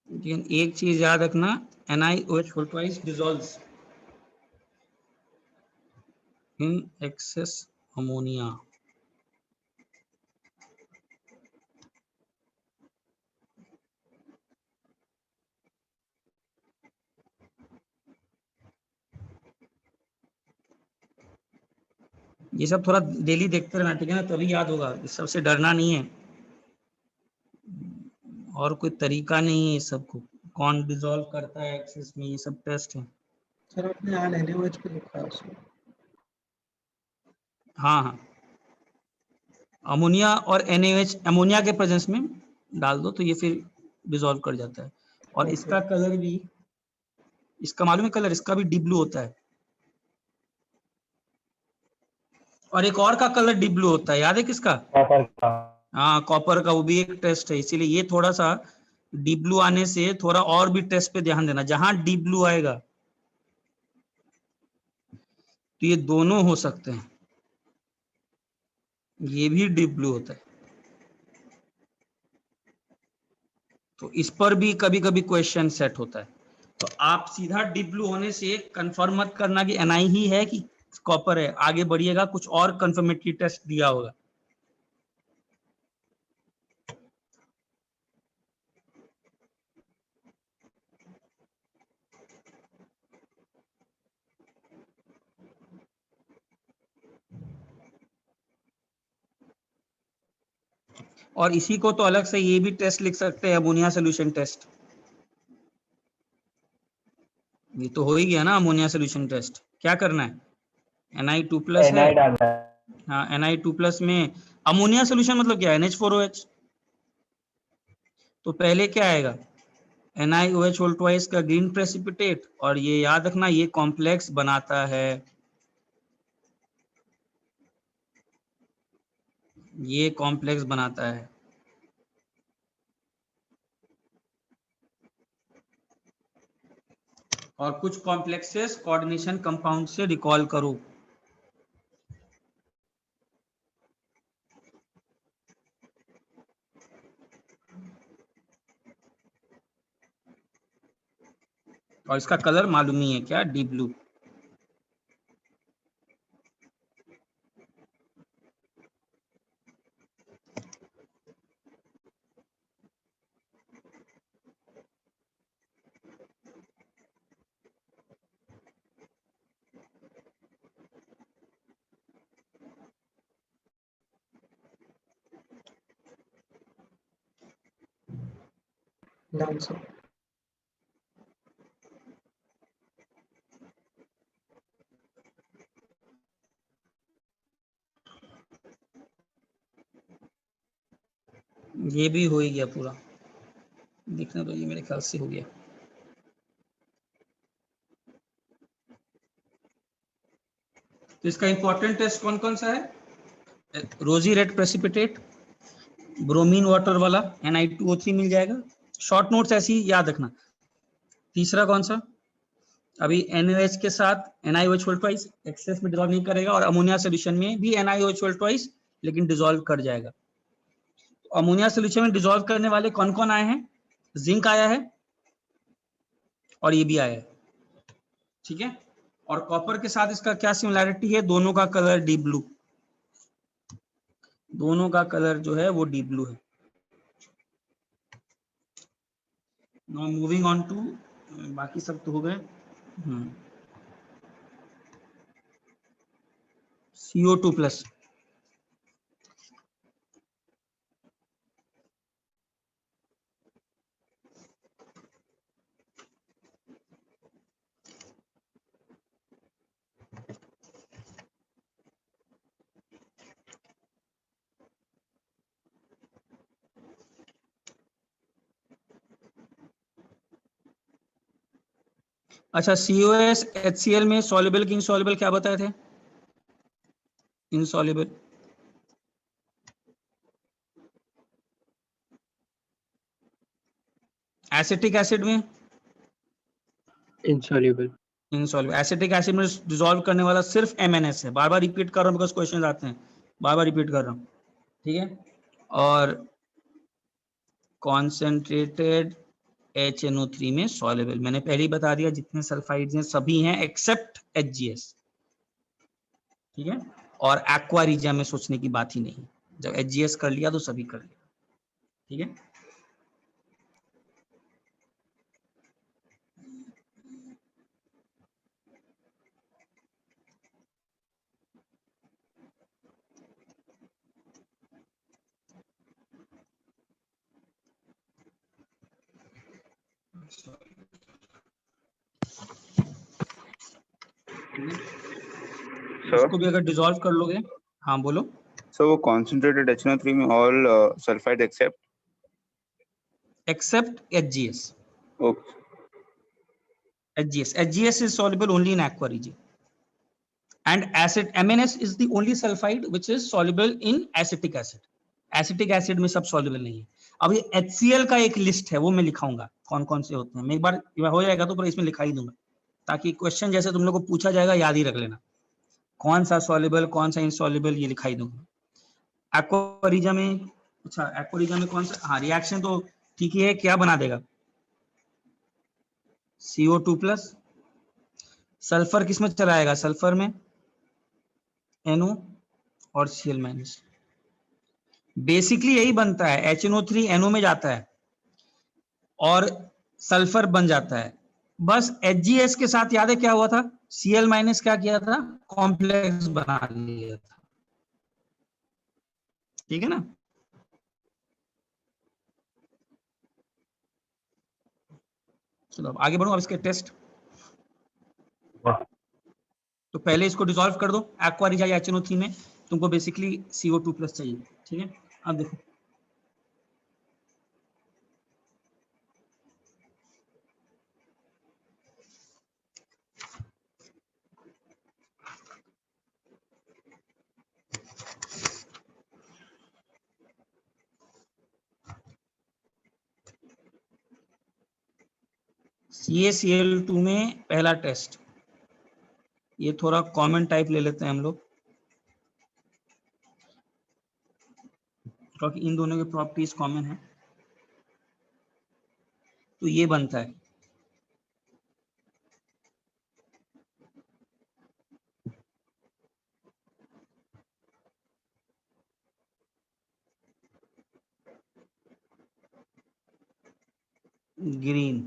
लेकिन एक चीज याद रखना, NiOH twice dissolves in excess ammonia। ये सब थोड़ा डेली देखते रहना, ठीक है ना, तभी याद होगा। इस सबसे डरना नहीं है, और कोई तरीका नहीं है। इस सबको कौन डिसॉल्व करता है एक्सेस में, ये सब टेस्ट है। सर आपने यहाँ NaOH पे लिखा है उसमें। हाँ हाँ, अमोनिया और NaOH अमोनिया के प्रेजेंस में डाल दो तो ये फिर डिसॉल्व कर जाता है। और Okay. इसका कलर भी, इसका मालूम है कलर, इसका भी डीप ब्लू होता है। और एक और का कलर डीप ब्लू होता है, याद है किसका? कॉपर का। हाँ, कॉपर का, वो भी एक टेस्ट है। इसीलिए ये थोड़ा सा डीप ब्लू आने से थोड़ा और भी टेस्ट पे ध्यान देना। जहां डीप ब्लू आएगा तो ये दोनों हो सकते हैं, ये भी डीप ब्लू होता है। तो इस पर भी कभी कभी क्वेश्चन सेट होता है। तो आप सीधा डीप ब्लू होने से कंफर्म मत करना कि Ni ही है कि कॉपर है। आगे बढ़िएगा, कुछ और कंफर्मेटरी टेस्ट दिया होगा। और इसी को तो अलग से ये भी टेस्ट लिख सकते हैं, अमोनिया सोल्यूशन टेस्ट। ये तो हो ही गया ना अमोनिया सोल्यूशन टेस्ट। क्या करना है? Ni2+ है। Na डालना है। हाँ, Ni2+ में अमोनिया सोल्यूशन मतलब क्या है? NH4OH। तो पहले क्या आएगा? NiOH twice का ग्रीन प्रेसिपिटेट। और ये याद रखना, ये कॉम्प्लेक्स बनाता है, ये कॉम्प्लेक्स बनाता है। और कुछ कॉम्प्लेक्सेस कोऑर्डिनेशन कंपाउंड से रिकॉल करो। और इसका कलर मालूम नहीं है क्या? Deep blue. Done, sir. ये भी हो ही गया पूरा, देखना तो ये मेरे ख्याल से हो गया। तो इसका इंपॉर्टेंट टेस्ट कौन कौन सा है? रोजी रेड प्रेसिपिटेट, ब्रोमीन वाटर वाला Na2O3 मिल जाएगा। शॉर्ट नोट्स ऐसी ही याद रखना। तीसरा कौन सा? अभी NaOH के साथ NiOH ट्वाइस एक्सेस में डिसॉल्व नहीं करेगा, और अमोनिया सोल्यूशन में भी NiOH ट्वाइस लेकिन डिसॉल्व कर जाएगा। अमोनिया सोल्यूशन में डिसॉल्व करने वाले कौन कौन आए हैं? जिंक आया है और ये भी आया है, ठीक है। और कॉपर के साथ इसका क्या सिमिलैरिटी है? दोनों का कलर डीप ब्लू, दोनों का कलर जो है वो डीप ब्लू है। नाउ मूविंग ऑन टू, बाकी सब तो हो गए। CO2 plus. अच्छा, COS HCl में सॉल्युबल की इनसॉल्युबल क्या बताए थे? इनसॉल्युबल। एसिटिक एसिड में Insoluble. इनसॉल्युबल। एसिटिक एसिड में डिसॉल्व करने वाला सिर्फ MnS है। बार बार रिपीट कर रहा हूँ बिकॉज क्वेश्चन आते हैं, बार बार रिपीट कर रहा हूँ, ठीक है। और कॉन्सेंट्रेटेड HNO3 में सॉल्युबल, मैंने पहले ही बता दिया जितने सल्फाइड्स हैं सभी हैं एक्सेप्ट HGS, ठीक है। और एक्वा रीजन में सोचने की बात ही नहीं, जब HGS कर लिया तो सभी कर लिया, ठीक है। सर इसको भी अगर डिसॉल्व कर लोगे, हाँ बोलो। सर वो कॉन्सेंट्रेटेड HNO3 में all sulphide except HGS। Okay HGS is soluble only in aqua region, and acid MnS is the only sulfide which is soluble in acetic acid. Acetic acid में सब soluble नहीं है। अब ये HCl का एक list है, वो मैं लिखाऊंगा कौन कौन से होते हैं। मैं एक बार हो जाएगा तो पूरा इसमें लिखा ही दूंगा, ताकि क्वेश्चन जैसे तुम लोग को पूछा जाएगा याद ही रख लेना, कौन सा सॉल्युबल कौन सा इनसॉल्युबल, ये लिखा ही दूंगा। एक्वारिजा में, अच्छा एक्वारिजा में कौन सा, हाँ रिएक्शन तो ठीक ही है, क्या बना देगा? CO2 plus. सल्फर किसमें चलाएगा? सल्फर में NO और Cl माइनस। बेसिकली यही बनता है, HNO3 NO में जाता है और सल्फर बन जाता है। बस HGS के साथ याद है क्या हुआ था? Cl माइनस क्या किया था? कॉम्प्लेक्स बना लिया था, ठीक है ना। चलो अब आगे बढ़ो, अब इसके टेस्ट। तो पहले इसको डिसॉल्व कर दो एक्वा रीजा या HNO3 में, तुमको बेसिकली CO2 प्लस चाहिए, ठीक है। अब देखो CaCl2 में पहला टेस्ट, ये थोड़ा कॉमन टाइप ले लेते हैं हम लोग, क्योंकि इन दोनों की प्रॉपर्टीज कॉमन है। तो ये बनता है ग्रीन।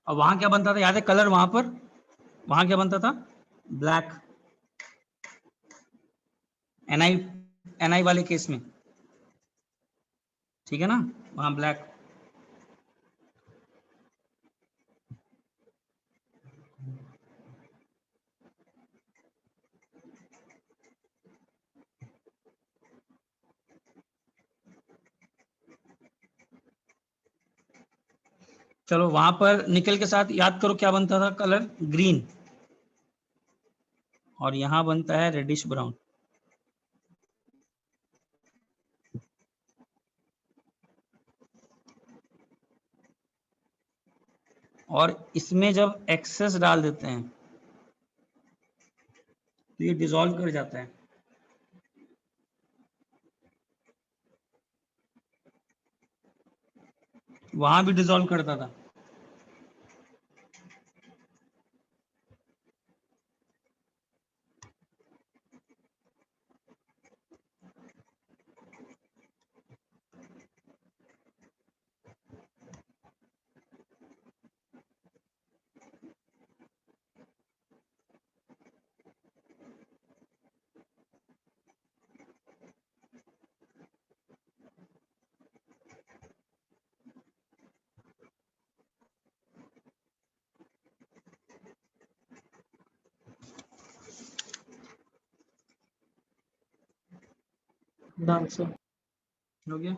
अब वहां क्या बनता था याद है कलर, वहां क्या बनता था, ब्लैक। एनआई वाले केस में, ठीक है ना, वहां ब्लैक। चलो वहां पर निकल के साथ याद करो क्या बनता था कलर, ग्रीन, और यहां बनता है रेडिश ब्राउन। और इसमें जब एक्सेस डाल देते हैं तो ये डिसॉल्व कर जाता है। वहां भी डिसॉल्व करता था। आंसर। हो गया।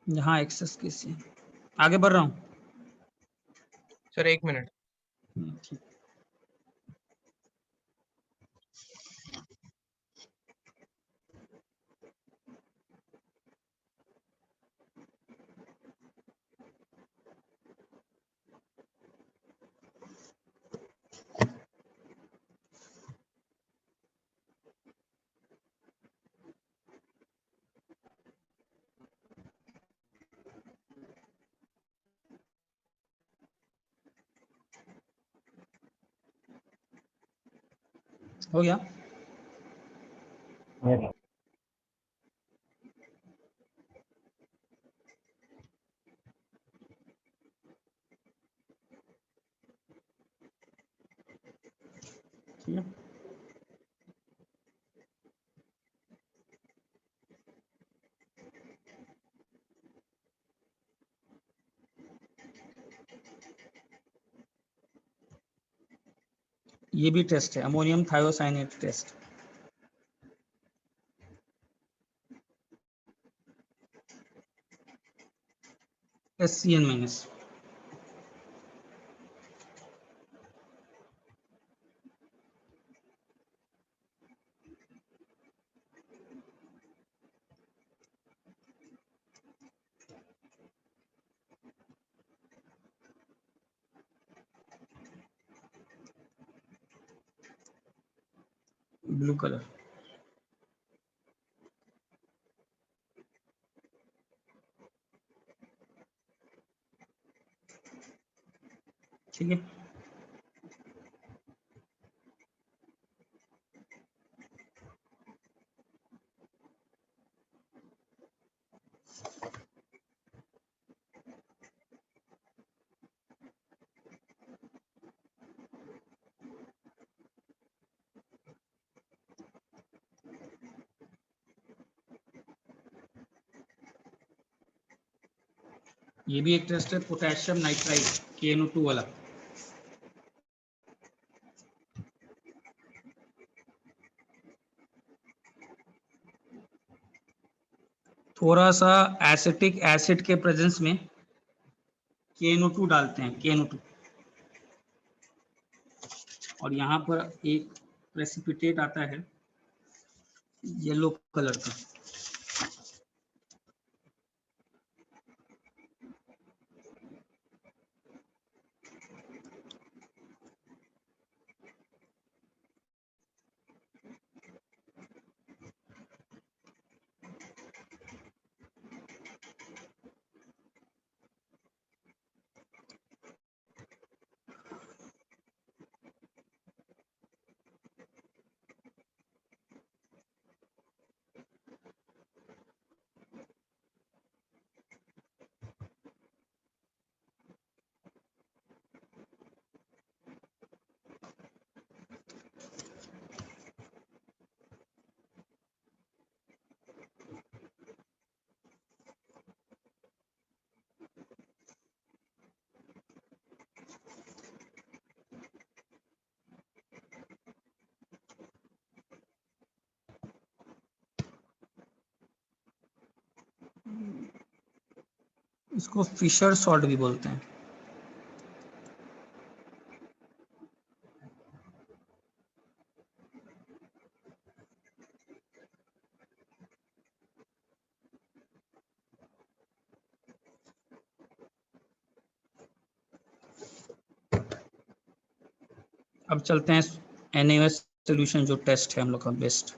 यहाँ एक्सेस कैसे, आगे बढ़ रहा हूँ। Sir 1 minute. ठीक। हो गया। Yes. ठीक है। ये भी टेस्ट है, ammonium thiocyanate test. SCN minus. Blue colour. ठीक है। ये भी एक टेस्ट है, पोटेशियम नाइट्राइड KNO2 वाला। थोड़ा सा एसिटिक एसिड के प्रेजेंस में KNO2 डालते हैं, KNO2, और यहाँ पर एक प्रेसिपिटेट आता है येलो कलर का। इसको फिशर सॉल्ट भी बोलते हैं। अब चलते हैं NaOH सॉल्यूशन जो टेस्ट है हम लोग का बेस्ट।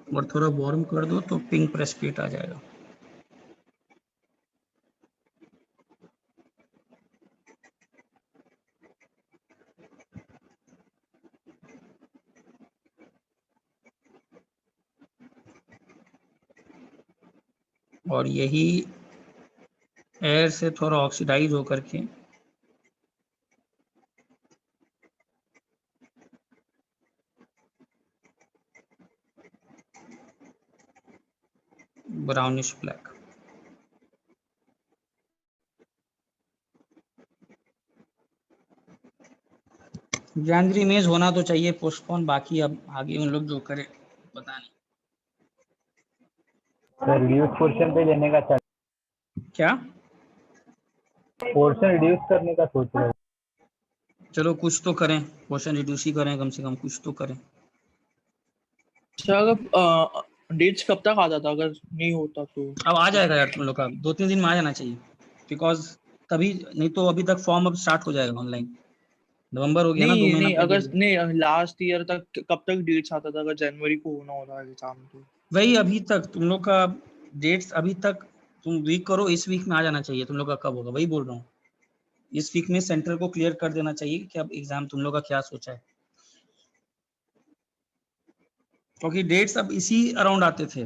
और थोड़ा वार्म कर दो तो पिंक प्रेसिपिटेट आ जाएगा। और यही एयर से थोड़ा ऑक्सीडाइज होकर के ब्राउनिश ब्लैक। जनवरी में होना तो चाहिए पोस्टपोन, बाकी अब आगे उन लोग जो करे पता नहीं। सर रिड्यूस पोर्शन पे लेने का क्या? पोर्शन रिड्यूस करने का सोच रहे हो? चलो कुछ तो करें, पोर्शन रिड्यूस ही करें, कम से कम कुछ तो करें। अच्छा, अगर डेट्स कब तक आता था अगर नहीं होता तो? अब आ जाएगा यार तुम लोग का, 2-3 दिन में आ जाना चाहिए, बिकॉज तभी, नहीं तो अभी तक फॉर्म अब स्टार्ट हो जाएगा ऑनलाइन। नवंबर हो गया ना, 2 नहीं महीना नहीं, पहले। अगर नहीं लास्ट ईयर तक कब तक डेट्स आता था अगर जनवरी को होना होता एग्जाम तो? वही अभी तक तुम लोग का डेट्स, अभी तक तुम वीक करो, इस वीक में आ जाना चाहिए तुम लोग का। कब होगा वही बोल रहा हूँ, इस वीक में सेंटर को क्लियर कर देना चाहिए कि अब एग्जाम तुम लोग का क्या सोचा है, क्योंकि डेट्स अब इसी अराउंड आते थे।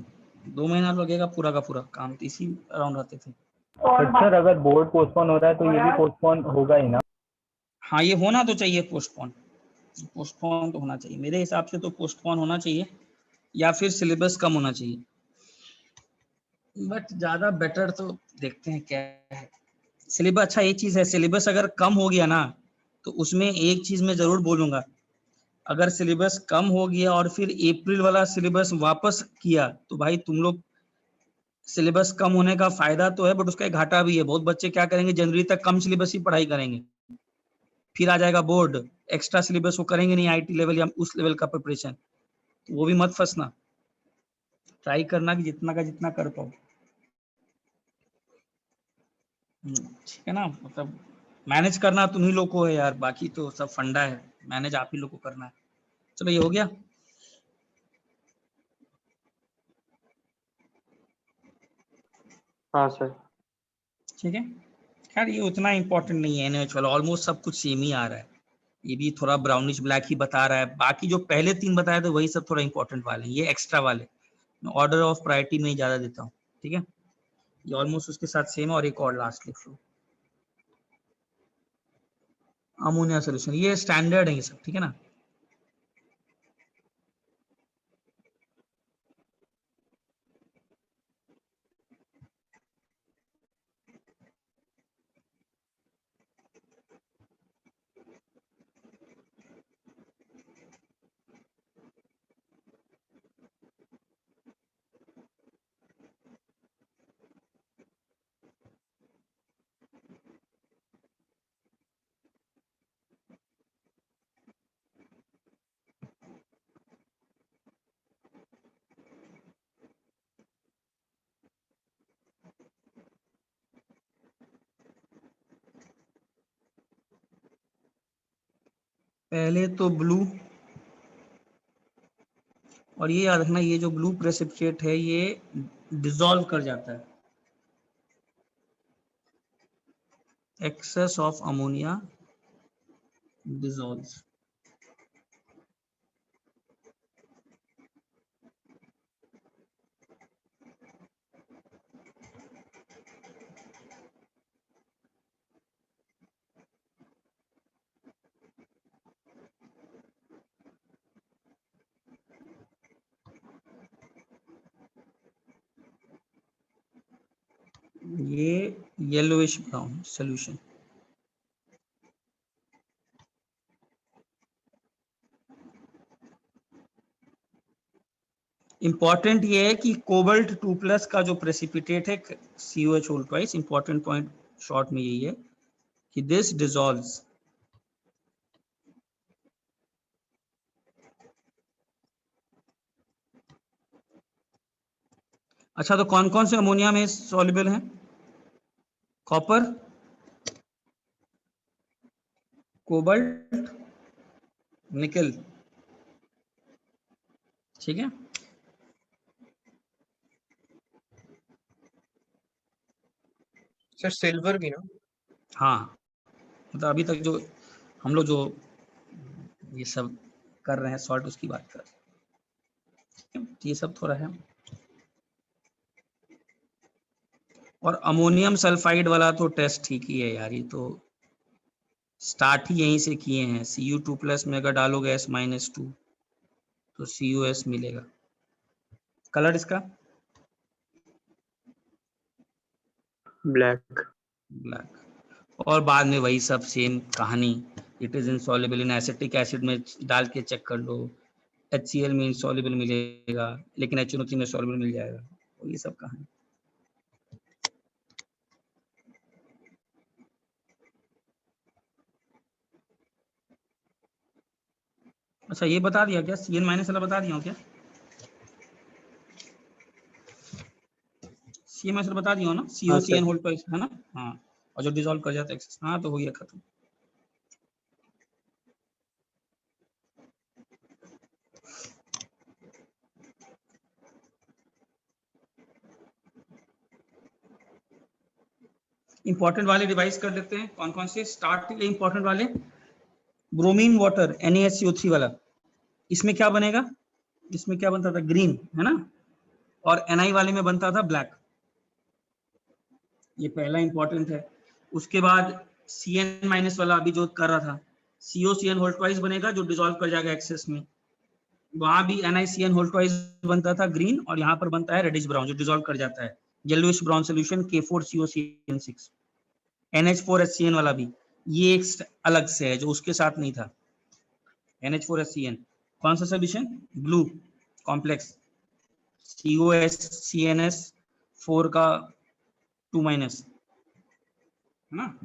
2 महीना लगेगा पूरा का पूरा काम, तो इसी अराउंड आते थे। बट सर अगर बोर्ड पोस्टपोन हो रहा है तो ये भी पोस्टपोन होगा ही ना? हाँ, ये होना तो चाहिए पोस्टपोन, पोस्टपोन तो होना चाहिए मेरे हिसाब से, तो पोस्टपोन होना चाहिए या फिर सिलेबस कम होना चाहिए। बट ज्यादा बेटर तो देखते हैं क्या है। सिलेबस, अच्छा एक चीज है, सिलेबस अगर कम हो गया ना तो उसमें एक चीज मैं जरूर बोलूंगा, अगर सिलेबस कम हो गया और फिर अप्रैल वाला सिलेबस वापस किया तो भाई तुम लोग, सिलेबस कम होने का फायदा तो है बट उसका एक घाटा भी है। बहुत बच्चे क्या करेंगे, जनवरी तक कम सिलेबस ही पढ़ाई करेंगे, फिर आ जाएगा बोर्ड, एक्स्ट्रा सिलेबस वो करेंगे नहीं, IT लेवल या उस लेवल का प्रिपरेशन, तो वो भी मत फंसना। ट्राई करना कि जितना का जितना कर पाओ। ठीक है ना, मतलब मैनेज करना तुम्ही लोग को है यार, बाकी तो सब फंडा है। मैनेज आप ही लोग को करना है। चलो ये हो गया। हाँ सर। ठीक है, खैर ये उतना इंपॉर्टेंट नहीं है NaOH वाला, ऑलमोस्ट सब कुछ सेम ही आ रहा है। ये भी थोड़ा ब्राउनिश ब्लैक ही बता रहा है, बाकी जो पहले 3 बताए थे वही सब थोड़ा इंपॉर्टेंट वाले हैं, ये एक्स्ट्रा वाले ऑर्डर ऑफ प्रायोरिटी में ही ज्यादा देता हूँ। ठीक है, ये ऑलमोस्ट उसके साथ सेम है। और एक और लास्ट लिख लो, अमोनिया सोल्यूशन, ये स्टैंडर्ड है ये सब, ठीक है ना। पहले तो ब्लू, और ये याद रखना ये जो ब्लू प्रेसिपिटेट है ये डिसॉल्व कर जाता है, एक्सेस ऑफ अमोनिया dissolves। ये येलोइश ब्राउन सोल्यूशन। इंपॉर्टेंट ये है कि कोबाल्ट 2+ का जो प्रेसिपिटेट है COH whole twice, important point short में यही है कि दिस डिसॉल्व्स। अच्छा, तो कौन कौन से अमोनिया में सॉल्युबल हैं? कॉपर, कोबाल्ट, निकल। ठीक है, सर सिल्वर भी ना? हाँ मतलब अभी तक जो हम लोग जो ये सब कर रहे हैं सॉल्ट उसकी बात कर रहे हैं, ये सब थोड़ा है। और अमोनियम सल्फाइड वाला तो टेस्ट ठीक ही है यार, ये तो स्टार्ट ही यहीं से किए हैं। Cu2+ में अगर डालोगे S-2 तो COS मिलेगा। कलर इसका ब्लैक। ब्लैक। और बाद में वही सब सेम कहानी, it is insoluble in acetic acid में डाल के चेक कर लो, HCl में इनसॉल्युबल मिलेगा लेकिन HNO3 में सॉल्युबल मिल जाएगा, तो ये सब कहानी। अच्छा ये बता दिया क्या, Cn- वाला बता दिया हूँ क्या? CMS वाला बता दिया हूँ ना, हाँ COCN सर। होल ट्वाइस है ना। हाँ, और जो डिसॉल्व कर जाता है एक्सेस, हाँ तो हो गया खत्म। इंपॉर्टेंट वाले रिवाइज कर लेते हैं, कौन कौन से स्टार्ट इंपॉर्टेंट वाले। ब्रोमीन वाटर NaSCO3 वाला, इसमें क्या बनेगा, इसमें क्या बनता था, ग्रीन है ना, और Ni वाले में बनता था ब्लैक, ये पहला इंपॉर्टेंट है। उसके बाद Cn- वाला अभी जो कर रहा था, COCN होल ट्वाइस बनेगा जो डिसॉल्व कर जाएगा एक्सेस में, वहां भी NiCN होल ट्वाइस बनता था ग्रीन, और यहाँ पर बनता है रेडिश ब्राउन जो डिसॉल्व कर जाता है, yellowish brown solution K4COCN6। NH4HCN वाला भी ये एक अलग से है जो उसके साथ नहीं था। NH4HCN कौन सा सोल्यूशन, ब्लू कॉम्प्लेक्स, COSCNS4 का 2- है ना।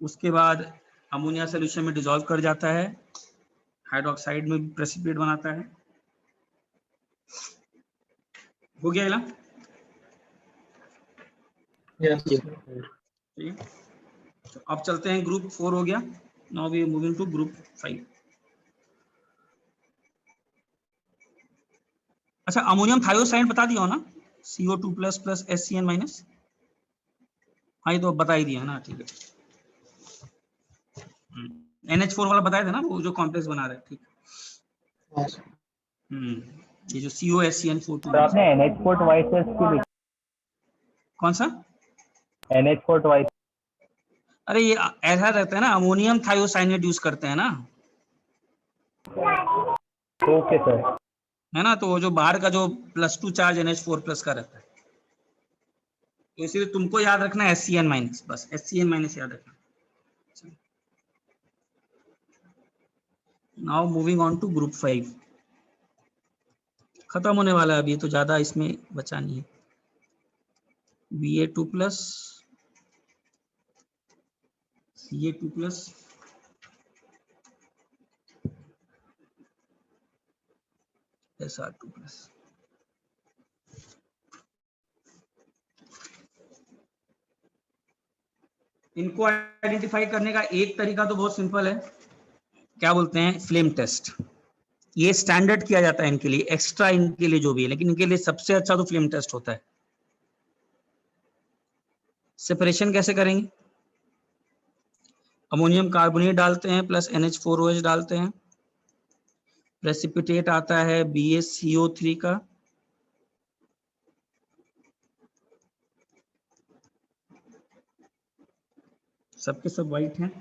उसके बाद अमोनिया सोल्यूशन में डिसॉल्व कर जाता है, हाइड्रोक्साइड में भी प्रेसिपिटेट बनाता है। हो गया इला? Yes. ठीक है, तो अब चलते हैं ग्रुप 4 हो गया। Now we are moving to group 5. अच्छा, अमोनियम थायोसाइड बता दिया हो ना, CO2 plus plus SCN minus. हाँ ये तो बता ही दिया ना, ठीक है. NH4 वाला बताया था ना, वो जो कॉम्प्लेक्स बना रहे, ठीक. हाँ सर. ये जो COSCN4 तो आपने NH4 ट्वाइस क्यों लिखा? कौन सा? NH4 twice. अरे ये ऐसा रहता है ना, अमोनियम थायोसाइनेट यूज करते हैं ना, ओके सर. है ना. तो वो जो बाहर का जो +2 चार्ज NH4 प्लस का रहता है, तो इसलिए तुमको याद रखना है SCN माइनस, बस SCN माइनस याद रखना. Now moving on to group 5. खत्म होने वाला है अभी, तो ज्यादा इसमें बचा नहीं है. Ba2 plus Ca2 plus Sr2 plus. इनको आइडेंटिफाई करने का एक तरीका तो बहुत सिंपल है, क्या बोलते हैं, फ्लेम टेस्ट. ये स्टैंडर्ड किया जाता है इनके लिए, एक्स्ट्रा इनके लिए जो भी है, लेकिन इनके लिए सबसे अच्छा तो फ्लेम टेस्ट होता है. सेपरेशन कैसे करेंगे? अमोनियम कार्बोनेट डालते हैं प्लस NH4OH डालते हैं, प्रेसिपिटेट आता है BaCO3 का, सबके सब वाइट हैं.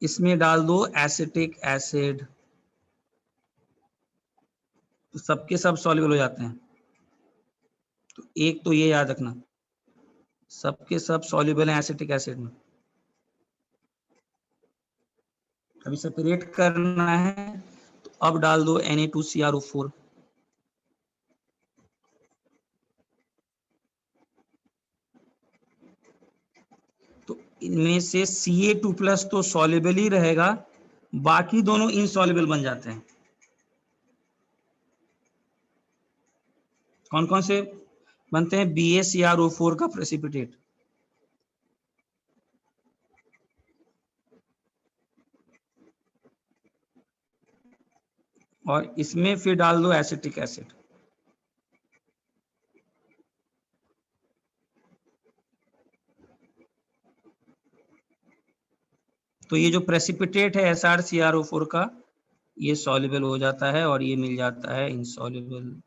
इसमें डाल दो एसिटिक एसिड, तो सबके सब सॉल्युबल हो जाते हैं. तो एक तो ये याद रखना, सबके सब सॉल्युबल हैं एसिटिक एसिड में. अभी सेपरेट करना है, तो अब डाल दो Na2CrO4. तो इनमें से Ca2 प्लस तो सॉल्युबल ही रहेगा, बाकी दोनों इनसॉल्युबल बन जाते हैं. कौन कौन से बनते हैं? BaCrO4 का प्रेसिपिटेट, और इसमें फिर डाल दो एसिटिक एसिड. तो ये जो प्रेसिपिटेट है SrCrO4 का, ये सॉल्युबल हो जाता है और ये मिल जाता है इनसॉल्युबल.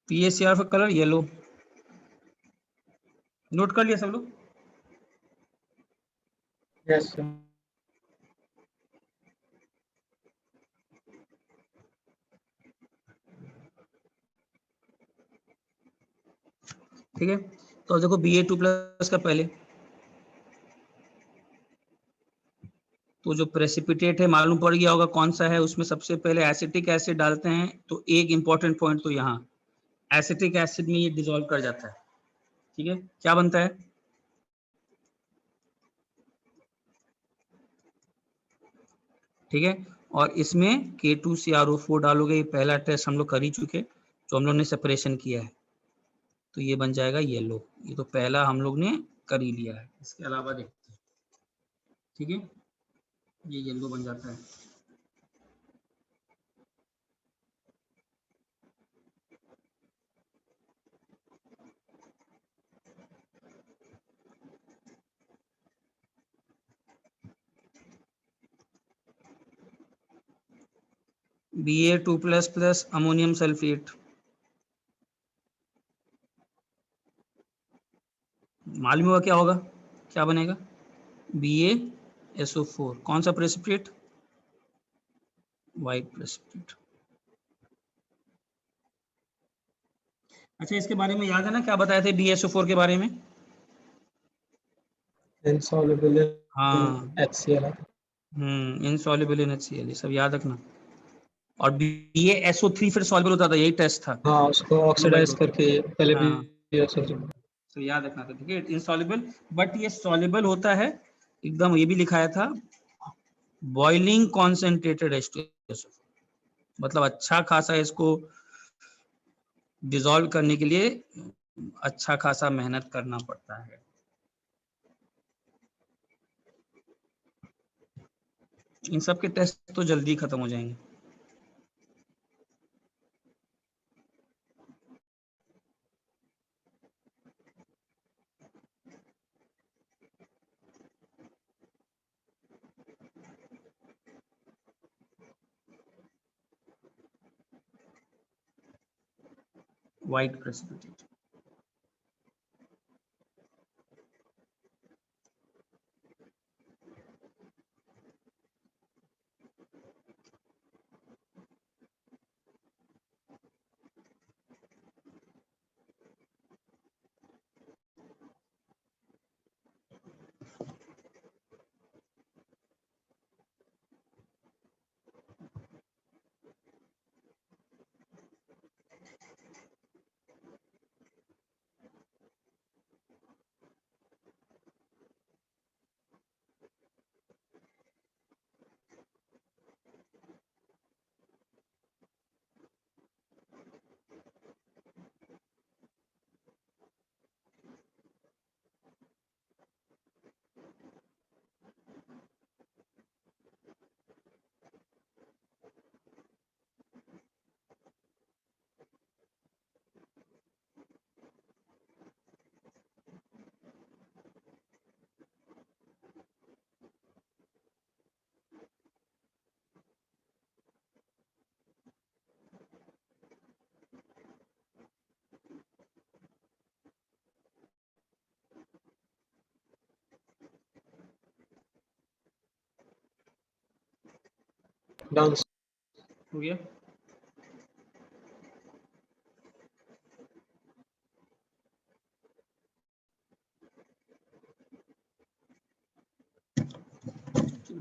PaCr का कलर येलो, नोट कर लिया सब लोग? Yes sir. ठीक है. तो देखो Ba2 प्लस का पहले, तो जो प्रेसिपिटेट है मालूम पड़ गया होगा कौन सा है, उसमें सबसे पहले एसिटिक एसिड डालते हैं. तो एक इंपॉर्टेंट पॉइंट तो यहाँ एसिटिक एसिड में ये डिसॉल्व कर जाता है. ठीक है, क्या बनता है? ठीक है, और इसमें K2CrO4 डालोगे। ये पहला टेस्ट हम लोग कर ही चुके, तो हम लोग ने सेपरेशन किया है, तो ये बन जाएगा येलो। ये तो पहला हम लोग ने कर ही लिया है। इसके अलावा देखते हैं, ठीक है, ये येलो बन जाता है। Ba2++ अमोनियम सल्फेट, मालूम हुआ क्या होगा, क्या बनेगा? BaSO4। कौन सा प्रेसिपिटेट? White precipitate. अच्छा, इसके बारे में याद है ना, क्या बताए थे BaSO4 के बारे में? insoluble in हाँ, HCl. इनसॉल्युबल इन HCl, ये सब याद रखना। और BaSO3 फिर सॉल्युबल होता था, यही टेस्ट था। हाँ, उसको ऑक्सीडाइज करके पहले भी हाँ, तो याद रखना था, ठीक है, इनसॉल्युबल। बट ये सॉल्युबल होता है एकदम, ये भी लिखाया था, बॉइलिंग कॉन्सेंट्रेटेड H2SO4, मतलब अच्छा खासा इसको डिसॉल्व करने के लिए अच्छा खासा मेहनत करना पड़ता है। इन सब के टेस्ट तो जल्दी खत्म हो जाएंगे। White precipitate, dance. हो गया।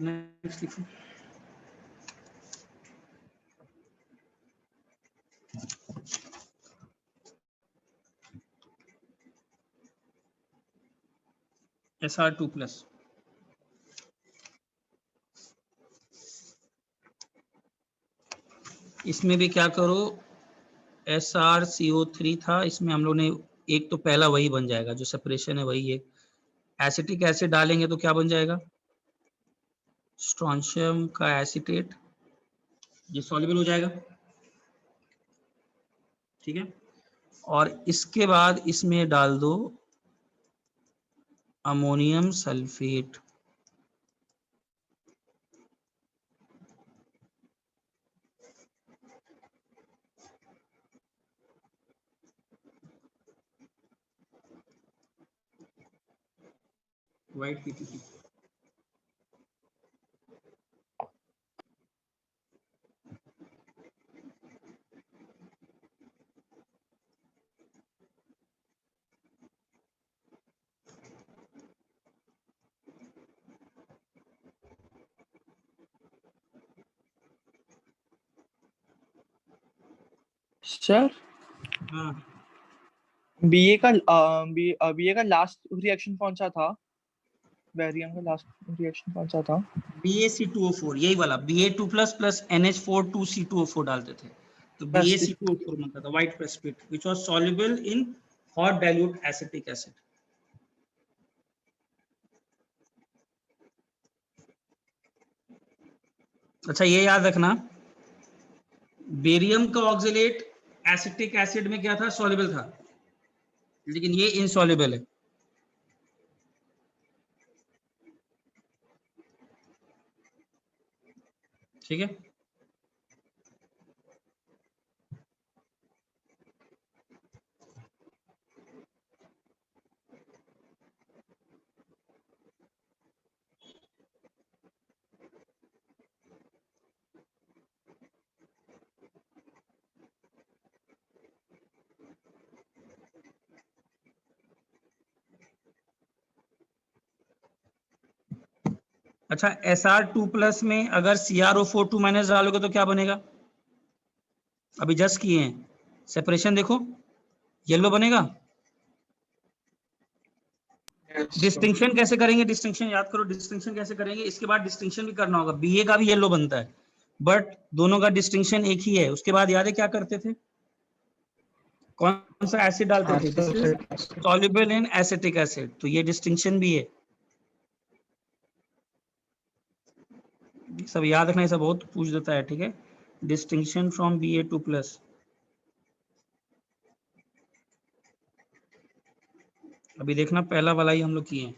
नेक्स्ट लिखो। Sr2+, इसमें भी क्या करो, SrCO3 था, इसमें हम लोग ने एक तो पहला वही बन जाएगा, जो सेपरेशन है वही है। एसिटिक एसिड डालेंगे तो क्या बन जाएगा? स्ट्रोंशियम का एसीटेट, ये सॉल्युबल हो जाएगा, ठीक है। और इसके बाद इसमें डाल दो ammonium sulphate, white PTT. Sir, हाँ, बीए का लास्ट रिएक्शन कौन सा था? बैरियम का लास्ट रिएक्शन कौन सा था? BaC2O4, यही वाला Ba2 प्लस NH4 2C2O4 डालते थे, तो Precipitate. BaC2O4 बनता था, white precipitate which was soluble in hot dilute acetic acid. अच्छा ये याद रखना, बेरियम का ऑक्सलेट एसिटिक एसिड में क्या था, सॉल्युबल था, लेकिन ये इनसॉल्युबल है। ठीक है, अच्छा Sr2 प्लस में अगर CrO4 2 माइनस डालोगे तो क्या बनेगा, अभी जस्ट किए हैं, सेपरेशन देखो, येलो बनेगा। Yes. डिस्टिंक्शन कैसे करेंगे, डिस्टिंक्शन याद करो, डिस्टिंक्शन कैसे करेंगे, इसके बाद डिस्टिंक्शन भी करना होगा, Ba का भी येलो बनता है, बट दोनों का डिस्टिंक्शन एक ही है। उसके बाद याद है क्या करते थे, कौन सा एसिड डालते थे, this is Acetic acid. Soluble in acetic acid, तो ये डिस्टिंक्शन भी है। ये सब याद रखना, ये सब बहुत पूछ देता है। ठीक है, डिस्टिंक्शन फ्रॉम Ba2 प्लस, अभी देखना पहला वाला ही हम लोग किए हैं।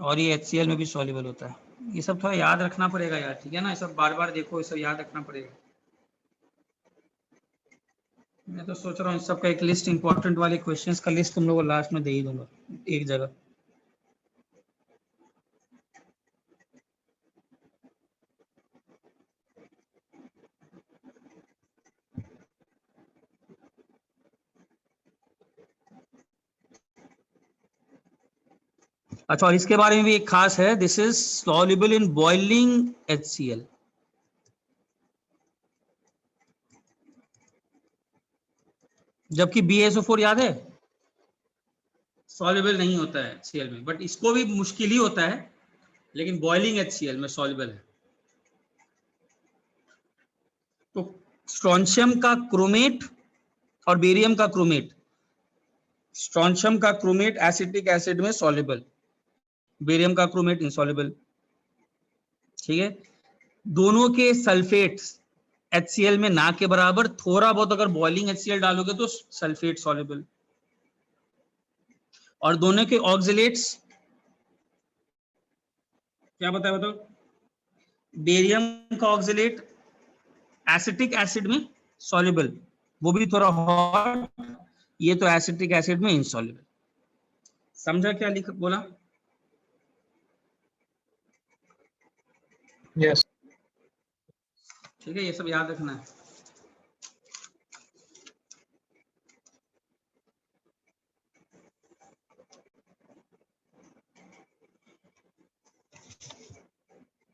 और ये HCl में भी सॉल्युबल होता है। ये सब थोड़ा याद रखना पड़ेगा यार, ठीक है ना, ये सब बार बार देखो, ये सब याद रखना पड़ेगा। मैं तो सोच रहा हूँ इस सब का एक लिस्ट, इंपॉर्टेंट वाले क्वेश्चंस का लिस्ट तुम लोगों को लास्ट में दे ही दूंगा एक जगह। अच्छा, और इसके बारे में भी एक खास है, this is soluble in boiling HCl। जबकि BaSO4 याद है, सॉल्युबल नहीं होता है HCl में, बट इसको भी मुश्किल ही होता है, लेकिन बॉइलिंग HCl में सॉल्युबल है। तो स्ट्रोंशियम का क्रोमेट और बेरियम का क्रोमेट, स्ट्रोंशियम का क्रोमेट एसिटिक एसिड में सॉल्युबल, बेरियम का क्रोमेट इनसॉल्युबल। ठीक है, दोनों के सल्फेट्स HCl में ना के बराबर, थोड़ा बहुत अगर बॉइलिंग HCl डालोगे तो सल्फेट सॉल्युबल। और दोनों के ऑक्सिलेट्स क्या बताया बताओ, बेरियम का ऑक्सिलेट एसिटिक एसिड में सॉल्युबल, वो भी थोड़ा हॉट, ये तो एसिटिक एसिड में इनसॉल्युबल। समझा क्या लिख बोला? Yes. ठीक है, ये सब याद रखना है।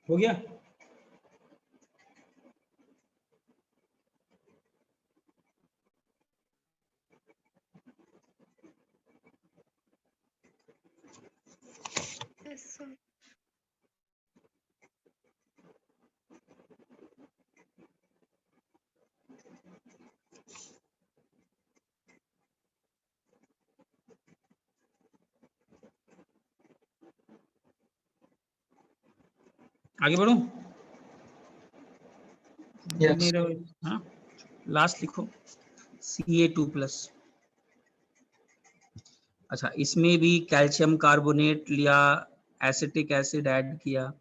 हो गया? Yes, sir. आगे बढ़ूं? Yes. हाँ, लास्ट लिखो Ca2 प्लस। अच्छा, इसमें भी कैल्शियम कार्बोनेट लिया, एसिटिक एसिड ऐड किया,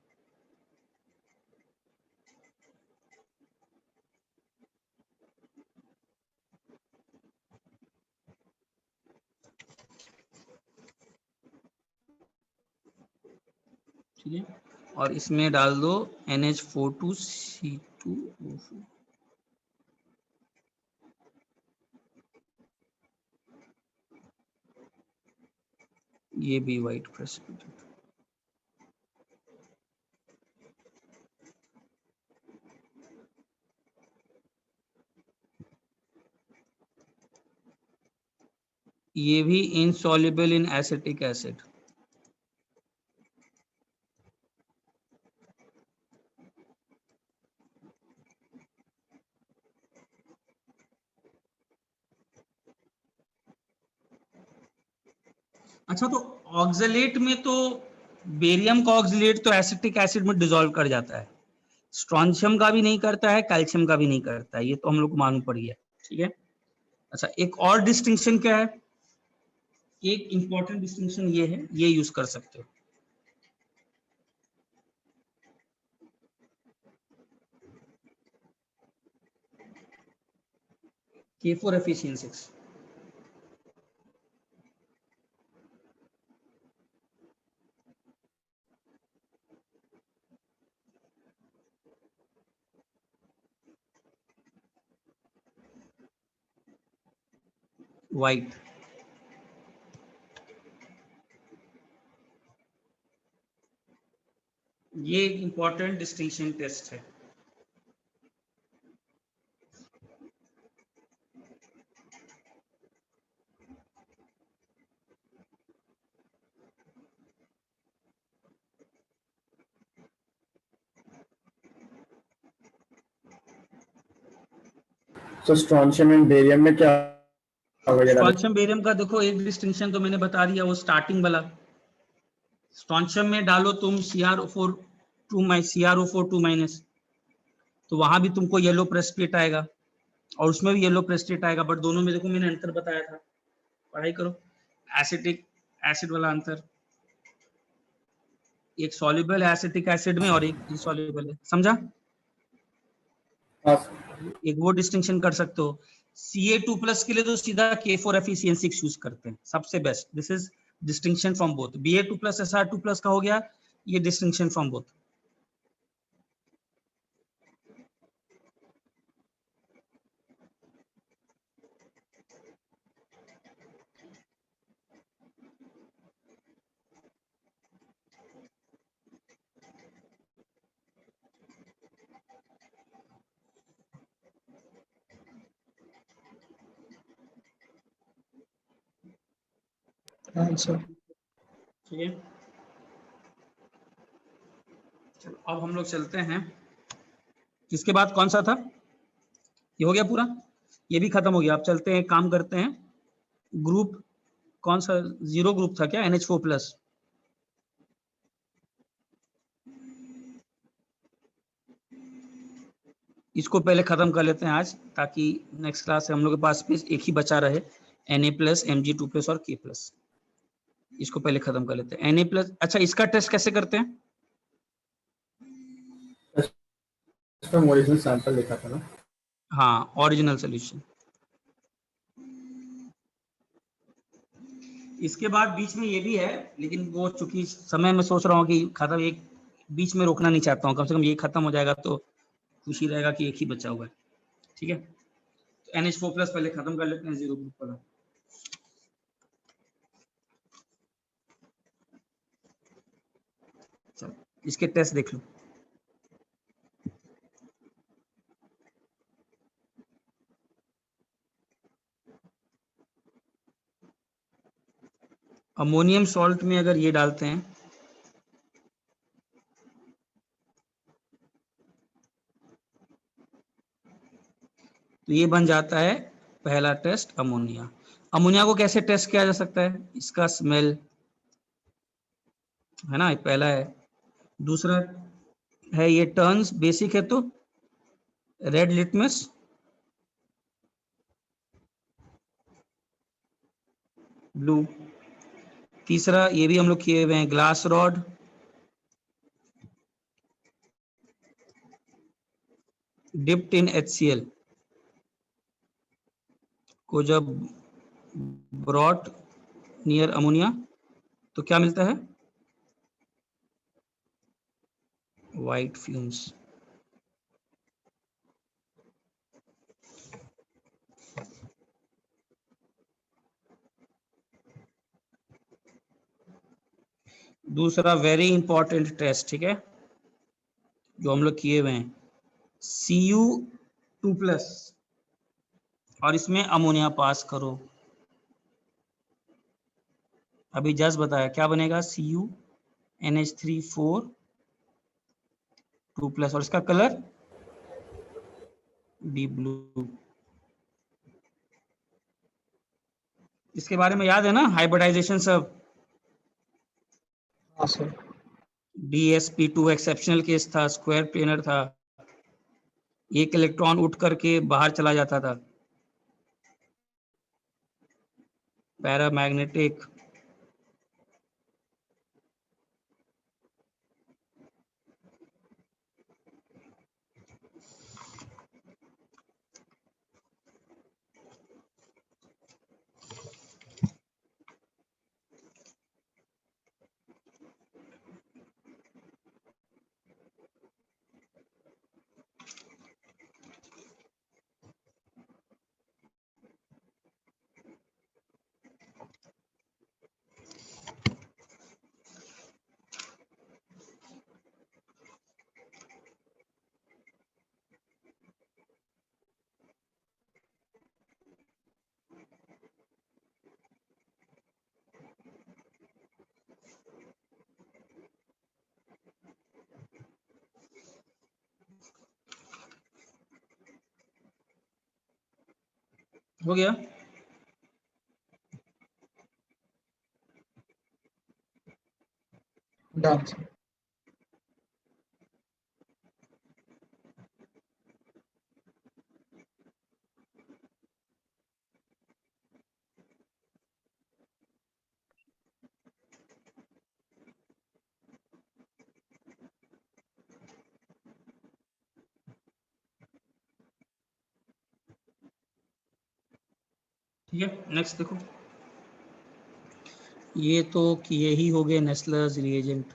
ठीक है, और इसमें डाल दो NH42C2O4, ये भी व्हाइट प्रेसिपिटेट। ये भी इनसॉल्युबल इन एसिटिक एसिड। अच्छा, तो ऑक्सलेट में तो बेरियम का ऑक्सलेट तो एसिटिक एसिड में डिसॉल्व कर जाता है, स्ट्रॉन्शियम का भी नहीं करता है, कैल्शियम का भी नहीं करता है, ये तो हम लोग को मालूम पड़ गया। ठीक है। अच्छा, एक और डिस्टिंक्शन क्या है, एक इंपॉर्टेंट डिस्टिंक्शन ये है, ये यूज कर सकते हो। K4FeCN6। व्हाइट। ये एक इंपॉर्टेंट डिस्टिंक्शन टेस्ट है। तो स्ट्रॉन्शियम एंड बेरियम में क्या वगैरह? स्ट्रॉन्शियम बेरियम का देखो एक डिस्टिंक्शन तो मैंने बता दिया, वो स्टार्टिंग वाला। स्ट्रॉन्शियम में डालो तुम CrO4 2 माइनस, तो वहां भी तुमको येलो प्रेसिपिटेट आएगा और उसमें भी येलो प्रेसिपिटेट आएगा, बट दोनों में देखो मैंने अंतर बताया था, पढ़ाई करो। एसिटिक एसिड वाला अंतर, एक सॉल्युबल है एसिटिक एसिड में और एक इनसॉल्युबल है, समझा? हाँ, एक वो डिस्टिंक्शन कर सकते हो। Ca2+ के लिए तो सीधा K4FeCN6 यूज करते हैं, सबसे best. This is distinction from both. Ba2+ Sr2+ का हो गया, ये डिस्टिंक्शन फ्रॉम बोथ। आंसर। ठीक है, चलो अब हम लोग चलते हैं। इसके बाद कौन सा था, ये हो गया पूरा, ये भी खत्म हो गया। अब चलते हैं, काम करते हैं। ग्रुप कौन सा, 0 ग्रुप था क्या, NH4+। इसको पहले खत्म कर लेते हैं आज, ताकि नेक्स्ट क्लास से हम लोग के पास एक ही बचा रहे, Na+, Mg2+ और K+। इसको पहले खत्म कर लेते हैं, Na+। अच्छा, इसका टेस्ट कैसे करते हैं? इसमें ओरिजिनल सैंपल लिखा था ना। हाँ, ओरिजिनल सोल्यूशन। इसके बाद बीच में ये भी है, लेकिन वो चूंकि समय में सोच रहा हूँ कि खत्म, एक बीच में रोकना नहीं चाहता हूँ, कम से कम ये खत्म हो जाएगा तो खुशी रहेगा कि एक ही बचा हुआ है। ठीक है, तो NH4+ पहले खत्म कर लेते हैं, 0 ग्रुप वाला। चलो इसके टेस्ट देख लो। अमोनियम सॉल्ट में अगर ये डालते हैं तो ये बन जाता है पहला टेस्ट, अमोनिया। अमोनिया को कैसे टेस्ट किया जा सकता है, इसका स्मेल है ना, पहला है। दूसरा है ये टर्न्स, बेसिक है तो रेड लिटमस, ब्लू। तीसरा ये भी हम लोग किए हुए हैं, glass rod, dipped in HCl को जब ब्रॉट नियर अमोनिया तो क्या मिलता है, वाइट फ्यूम्स। दूसरा वेरी इंपॉर्टेंट टेस्ट, ठीक है, जो हम लोग किए हुए हैं, Cu2+ और इसमें अमोनिया पास करो, अभी जस्ट बताया क्या बनेगा, Cu NH3 4 2+, और इसका कलर डीप ब्लू। इसके बारे में याद है ना, हाइब्रिडाइजेशन सब। हाँ सर। DsP2 एक्सेप्शनल केस था, स्क्वायर प्लेनर था, एक इलेक्ट्रॉन उठ करके बाहर चला जाता था, पैरामैग्नेटिक। हो गया। Done sir. ठीक है, नेक्स्ट देखो, ये तो किए ही हो गए नेस्लर्स रिएजेंट।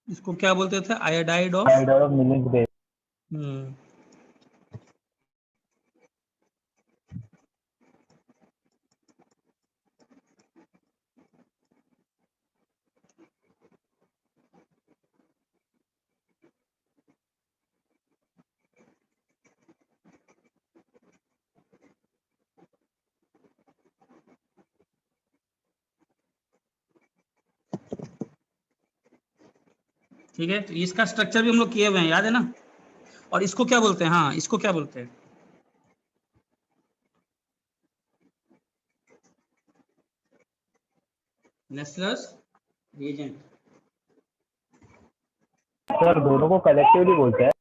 इसको क्या बोलते थे, iodide of. Iodide of milling base. हम्म, ठीक है, तो इसका स्ट्रक्चर भी हम लोग किए हुए हैं, याद है ना। और इसको क्या बोलते हैं, हाँ इसको क्या बोलते हैं, नेस्लर्स रिएजेंट। सर दोनों को कलेक्टिवली बोलते हैं।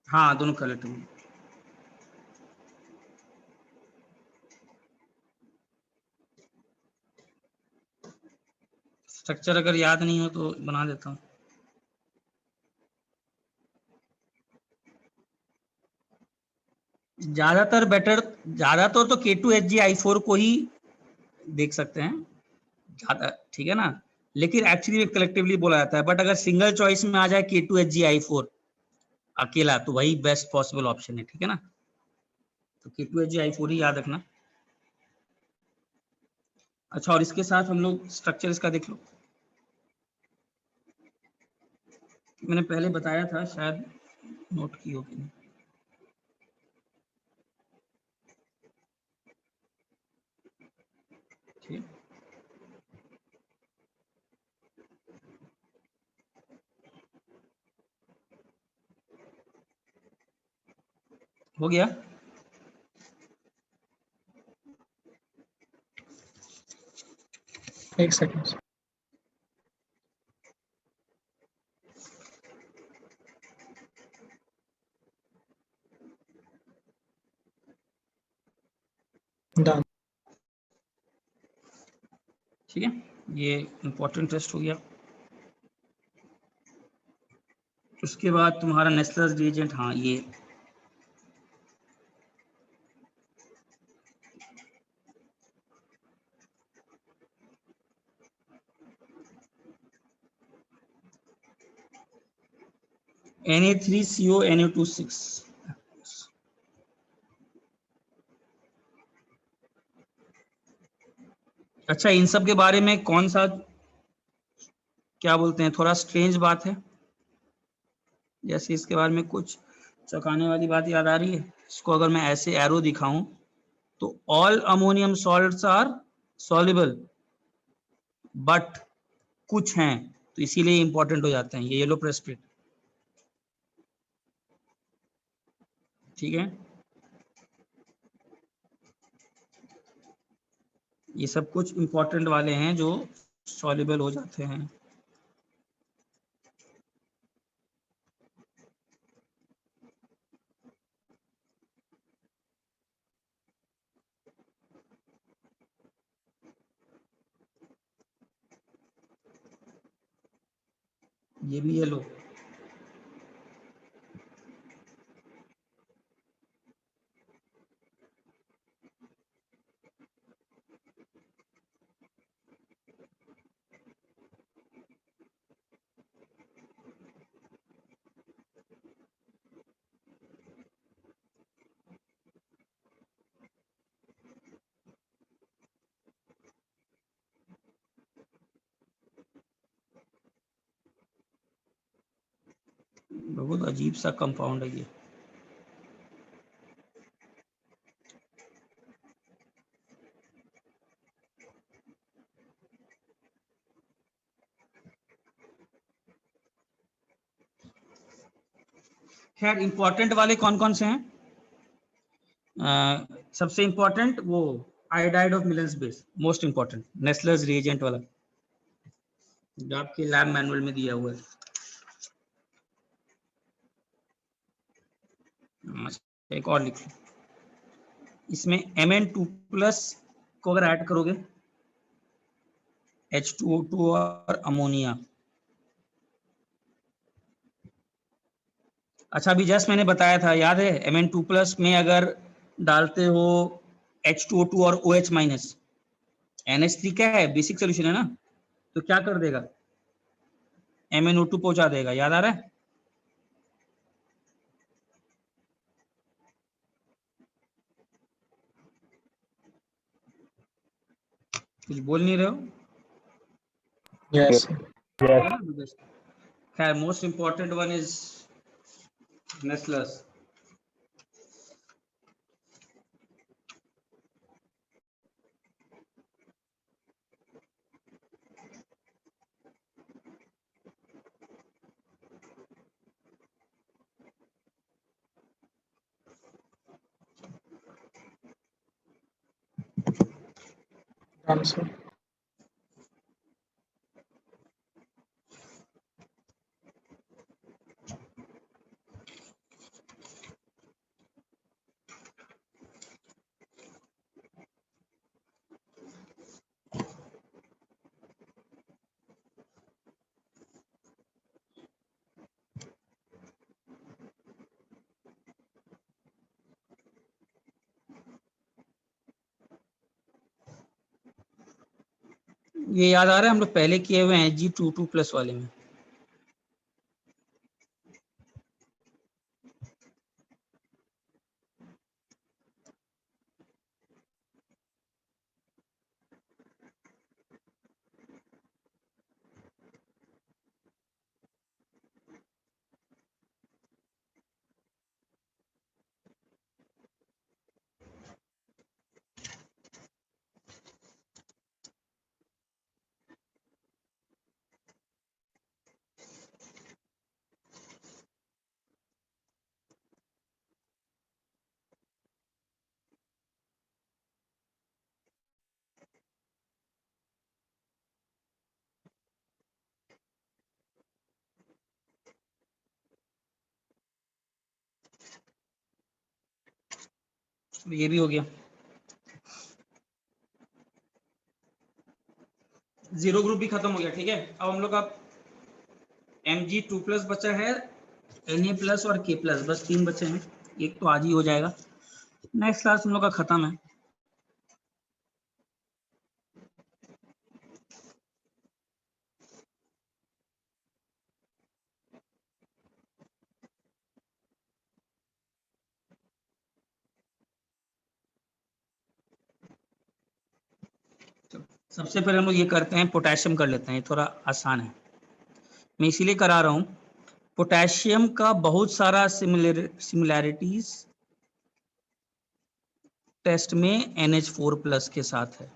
हाँ दोनों कलेक्टिव में। स्ट्रक्चर अगर याद नहीं हो तो बना देता हूँ। ज्यादातर तो K2HgI4 को ही देख सकते हैं ज्यादा, ठीक है ना। लेकिन एक्चुअली में कलेक्टिवली बोला जाता है, बट अगर सिंगल चॉइस में आ जाए K2HgI4 अकेला, तो वही बेस्ट पॉसिबल ऑप्शन है, ठीक है ना। तो K2HgI4 ही याद रखना। अच्छा, और इसके साथ हम लोग स्ट्रक्चर इसका देख लो, मैंने पहले बताया था, शायद नोट की होगी नहीं। ठीक, हो गया। एक सेकंड। डन। ठीक है। ये इंपॉर्टेंट टेस्ट हो गया। उसके बाद तुम्हारा नेस्लर्स रिएजेंट, हाँ ये Na3CO NO26। अच्छा, इन सब के बारे में कौन सा, क्या बोलते हैं, थोड़ा स्ट्रेंज बात है, जैसे इसके बारे में कुछ चौंकाने वाली बात याद आ रही है। इसको अगर मैं ऐसे एरो दिखाऊं तो all ammonium salts are soluble, but कुछ हैं तो इसीलिए इंपॉर्टेंट हो जाते हैं, ये येलो प्रेस्पिट, ठीक है। ये सब कुछ इंपॉर्टेंट वाले हैं जो सॉल्युबल हो जाते हैं। ये भी येलो, बहुत अजीब सा कंपाउंड है ये। खैर इंपॉर्टेंट वाले कौन कौन से हैं? सबसे इंपॉर्टेंट वो iodide of Millon's base, most important, Nessler's reagent वाला जो आपके लैब मैनुअल में दिया हुआ है। एक और लिख लो, इसमें Mn2+ को अगर ऐड करोगे, H2O2 और अमोनिया। अच्छा, अभी जस्ट मैंने बताया था, याद है, Mn2+ में अगर डालते हो H2O2 और OH-, NH3 क्या है, बेसिक सोल्यूशन है ना, तो क्या कर देगा, MnO2 पहुंचा देगा, याद आ रहा है? कुछ बोल नहीं रहे हो? Yes. Yes. खैर most important one is Nessler's. Answer. ये याद आ रहा है, हम लोग पहले किए हुए हैं G22+ वाले में। ये भी हो गया। जीरो ग्रुप भी खत्म हो गया, ठीक है। अब हम लोग का Mg2+ बचा है, Na+ और K+, बस 3 बचे हैं, एक तो आज ही हो जाएगा। नेक्स्ट क्लास हम लोग का खत्म है। सबसे पहले हम लोग ये करते हैं, पोटेशियम कर लेते हैं, ये थोड़ा आसान है, मैं इसीलिए करा रहा हूँ। पोटेशियम का बहुत सारा सिमिलैरिटीज टेस्ट में NH4+ के साथ है।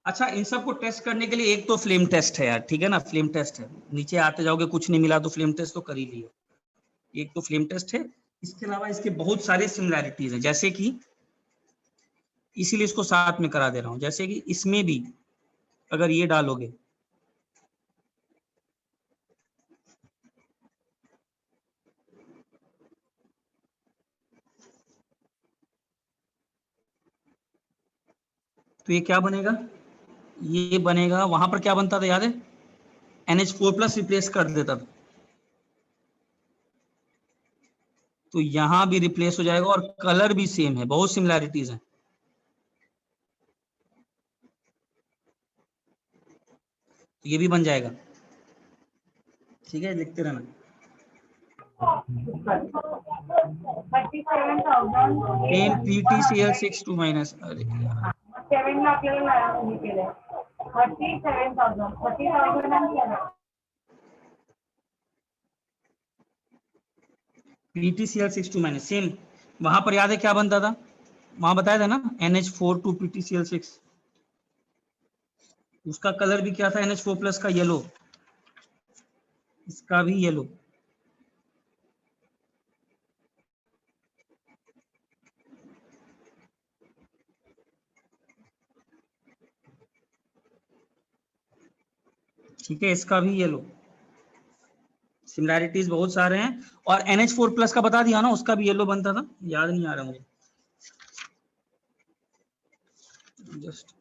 अच्छा, इन सबको टेस्ट करने के लिए एक तो फ्लेम टेस्ट है यार, ठीक है ना, फ्लेम टेस्ट है। नीचे आते जाओगे कुछ नहीं मिला तो फ्लेम टेस्ट तो कर ही लियो, एक तो फ्लेम टेस्ट है। इसके अलावा इसके बहुत सारे सिमिलैरिटीज हैं, जैसे कि इसीलिए इसको साथ में करा दे रहा हूं। जैसे कि इसमें भी अगर ये डालोगे तो ये क्या बनेगा, ये बनेगा, वहां पर क्या बनता था याद है, NH4+ रिप्लेस कर देता था, तो यहां भी रिप्लेस हो जाएगा और कलर भी सेम है, बहुत सिमिलैरिटीज हैं। तो ये भी बन जाएगा, ठीक है, लिखते रहना। 10 PtCl62- अरे यार 7 ला आपल्याला हे केलंय 37,000 आणि केलं PtCl62- सेम, वहां पर याद है क्या बनता था, वहां बताया था ना, NH4 PtCl6, उसका कलर भी क्या था, NH4+ का येलो, इसका भी येलो। ठीक है, इसका भी येलो, सिमिलैरिटीज बहुत सारे हैं। और NH4+ का बता दिया ना, उसका भी येलो बनता था, याद नहीं आ रहा मुझे जस्ट,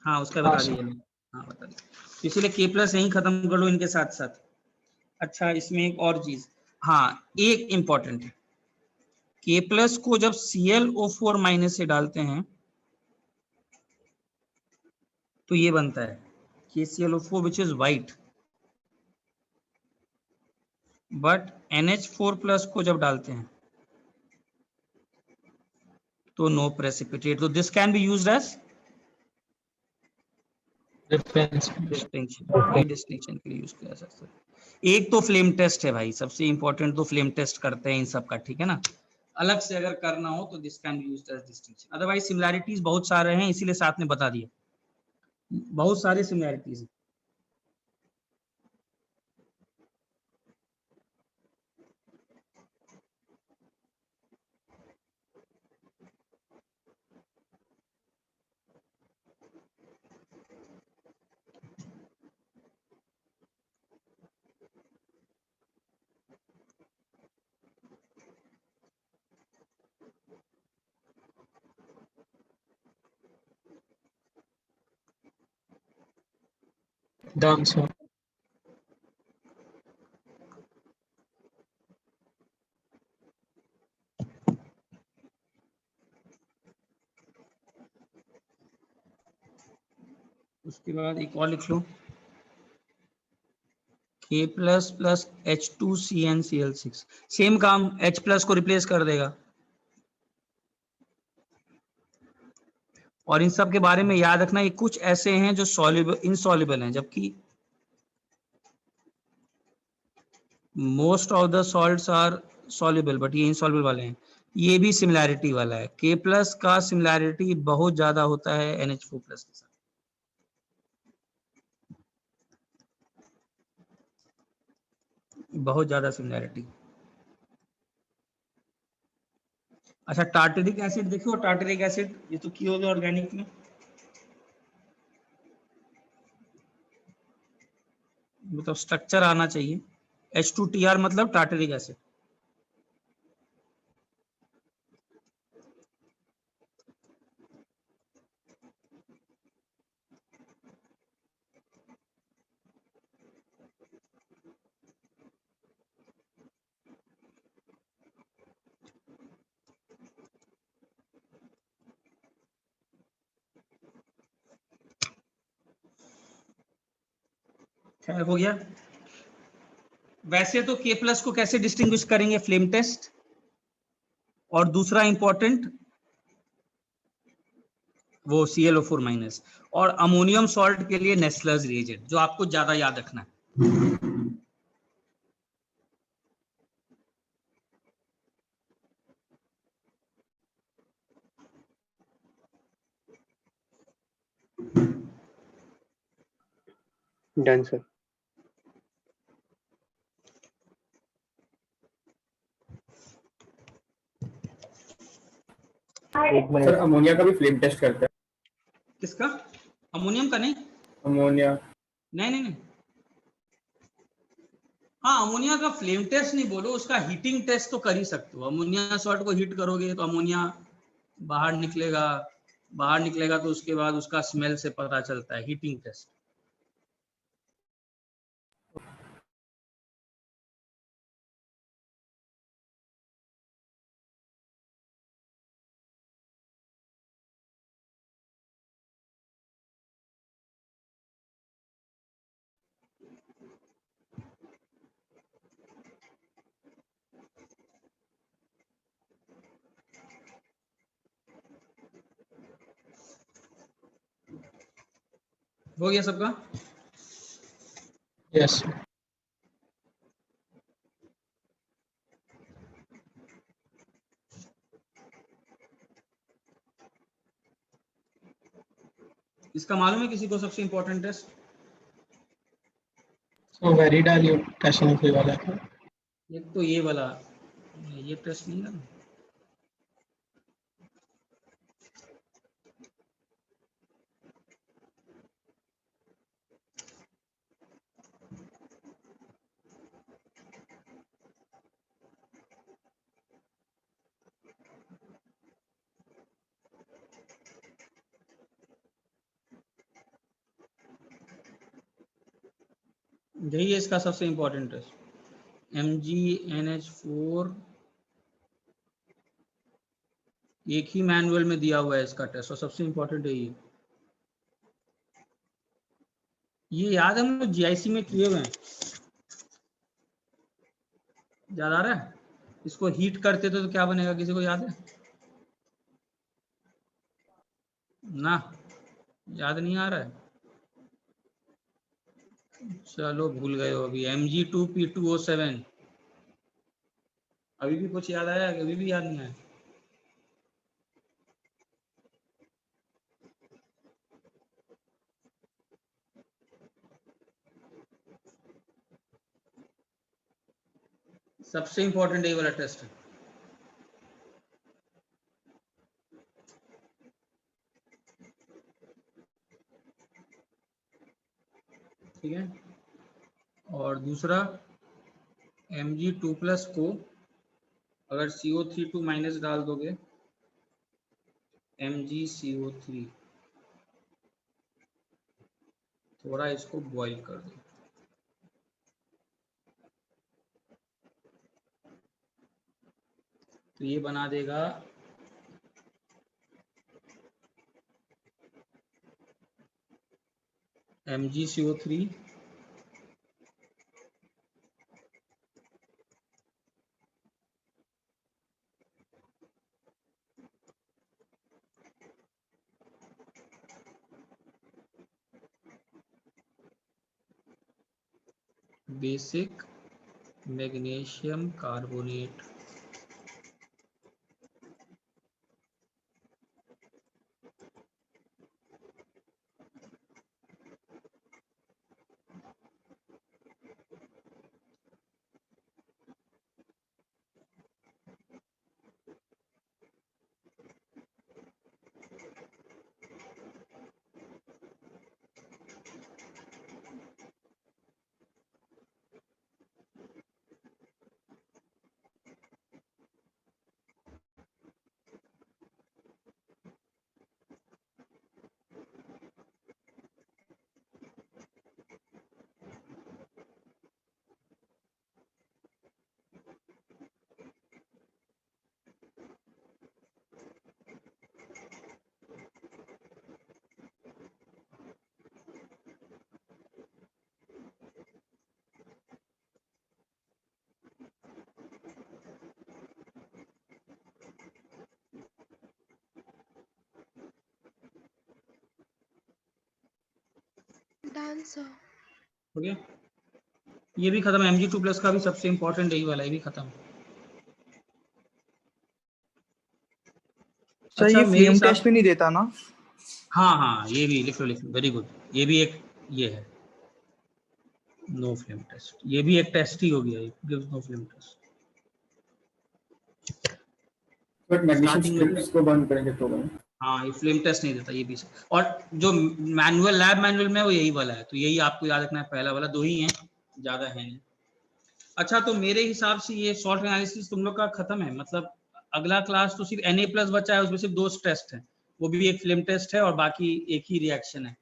हाँ उसका बता दिया येलो, हाँ बता दिया, इसीलिए K+ यहीं खत्म कर लो इनके साथ साथ। अच्छा, इसमें एक और चीज, हाँ एक इंपॉर्टेंट है, K+ को जब ClO4- से डालते हैं तो ये बनता है KClO4 which is white, but NH4+ को जब डालते हैं तो नो प्रेसिपिटेट, तो this can be used as distinction, distinction के लिए यूज किया जा सकता है। एक तो फ्लेम टेस्ट है भाई, सबसे इंपॉर्टेंट तो फ्लेम टेस्ट करते हैं इन सब का, ठीक है ना। अलग से अगर करना हो तो this can be used as distinction, otherwise similarities बहुत सारे हैं, इसीलिए साथ में बता दिया, बहुत सारी सिमिलैरिटीज हैं। Done, sir. उसके बाद एक और लिख लो, K+ + H2CnCl6, सेम काम, H+ को रिप्लेस कर देगा। और इन सब के बारे में याद रखना, ये कुछ ऐसे हैं जो सॉल्युबल इनसॉल्युबल हैं, जबकि most of the salts are soluble, but ये इनसॉल्युबल वाले हैं। ये भी सिमिलैरिटी वाला है, K+ का सिमिलैरिटी बहुत ज्यादा होता है NH4+ के साथ, बहुत ज्यादा सिमिलैरिटी। अच्छा, टार्टरिक एसिड देखो, टार्टरिक एसिड ये तो की होगा ऑर्गेनिक में, मतलब स्ट्रक्चर आना चाहिए, H2Tr मतलब टार्टरिक एसिड। खैर हो गया। वैसे तो K प्लस को कैसे डिस्टिंग्विश करेंगे, फ्लेम टेस्ट। और दूसरा इंपॉर्टेंट वो ClO4 माइनस, और अमोनियम सॉल्ट के लिए नेस्लर्स रिएजेंट, जो आपको ज्यादा याद रखना है। Done sir. एक सर मिनट। अमोनिया का भी फ्लेम टेस्ट करते हैं। किसका? अमोनियम का नहीं, अमोनिया नहीं नहीं नहीं। हाँ, अमोनिया का फ्लेम टेस्ट नहीं बोलो, उसका हीटिंग टेस्ट तो कर ही सकते हो। अमोनिया सॉल्ट को हीट करोगे तो अमोनिया बाहर निकलेगा, बाहर निकलेगा तो उसके बाद उसका स्मेल से पता चलता है, हीटिंग टेस्ट। हो गया सबका? Yes. इसका मालूम है किसी को सबसे important test? So very dilute वाला है। एक तो ये वाला, ये टेस्ट नहीं है। यही है इसका सबसे इंपॉर्टेंट टेस्ट, MgNH4। एक ही मैनुअल में दिया हुआ है इसका टेस्ट, और सबसे इंपॉर्टेंट है ये याद है, हम लोग GIC में किए हुए हैं, याद आ रहा है? इसको हीट करते थे तो क्या बनेगा, किसी को याद है ना? याद नहीं आ रहा है? चलो भूल गए हो अभी। Mg2P2O7। अभी भी कुछ याद आया? अभी भी याद नहीं आया? सबसे इंपॉर्टेंट ये वाला टेस्ट है। ठीक है। और दूसरा Mg2+ को अगर CO3 माइनस डाल दोगे, MgCO3, थोड़ा इसको बॉईल कर दो, तो ये बना देगा MgCO3 basic magnesium carbonate. Done sir. हो गया, ये भी खत्म। Mg2+ का भी सबसे इंपॉर्टेंट यही वाला, ये भी खत्म। सर अच्छा, ये मेरे फ्लेम हिसाब, टेस्ट में नहीं देता ना? हाँ हाँ, ये भी लिख लो, वेरी गुड। ये भी एक, ये है नो फ्लेम टेस्ट, ये भी एक टेस्ट ही हो गया, gives no flame test. But magnesium Starting में- स्ट्रिप्स को बंद करेंगे तो बने। हाँ, ये फ्लेम टेस्ट नहीं देता, ये भी। और जो मैनुअल, लैब मैनुअल में वो यही वाला है, तो यही आपको याद रखना है, पहला वाला। 2 ही हैं, ज्यादा है नहीं। अच्छा, तो मेरे हिसाब से ये सॉल्ट एनालिसिस तुम लोग का खत्म है। मतलब अगला क्लास तो सिर्फ Na+ बचा है, उसमें सिर्फ 2 टेस्ट हैं, वो भी एक फ्लेम टेस्ट है और बाकी एक ही रिएक्शन है।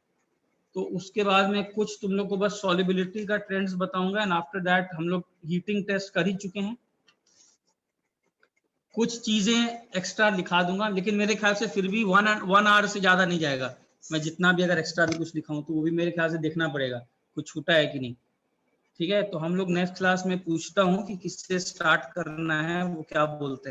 तो उसके बाद में कुछ तुम लोग को बस सॉल्युबिलिटी का ट्रेंड्स बताऊंगा, एंड आफ्टर दैट हम लोग हीटिंग टेस्ट कर ही चुके हैं। कुछ चीजें एक्स्ट्रा लिखा दूंगा, लेकिन मेरे ख्याल से फिर भी 1 आवर से ज्यादा नहीं जाएगा। मैं जितना भी अगर एक्स्ट्रा भी कुछ लिखाऊं तो वो भी मेरे ख्याल से देखना पड़ेगा कुछ छूटा है कि नहीं। ठीक है, तो हम लोग नेक्स्ट क्लास में पूछता हूँ कि किससे स्टार्ट करना है, वो क्या बोलते हैं।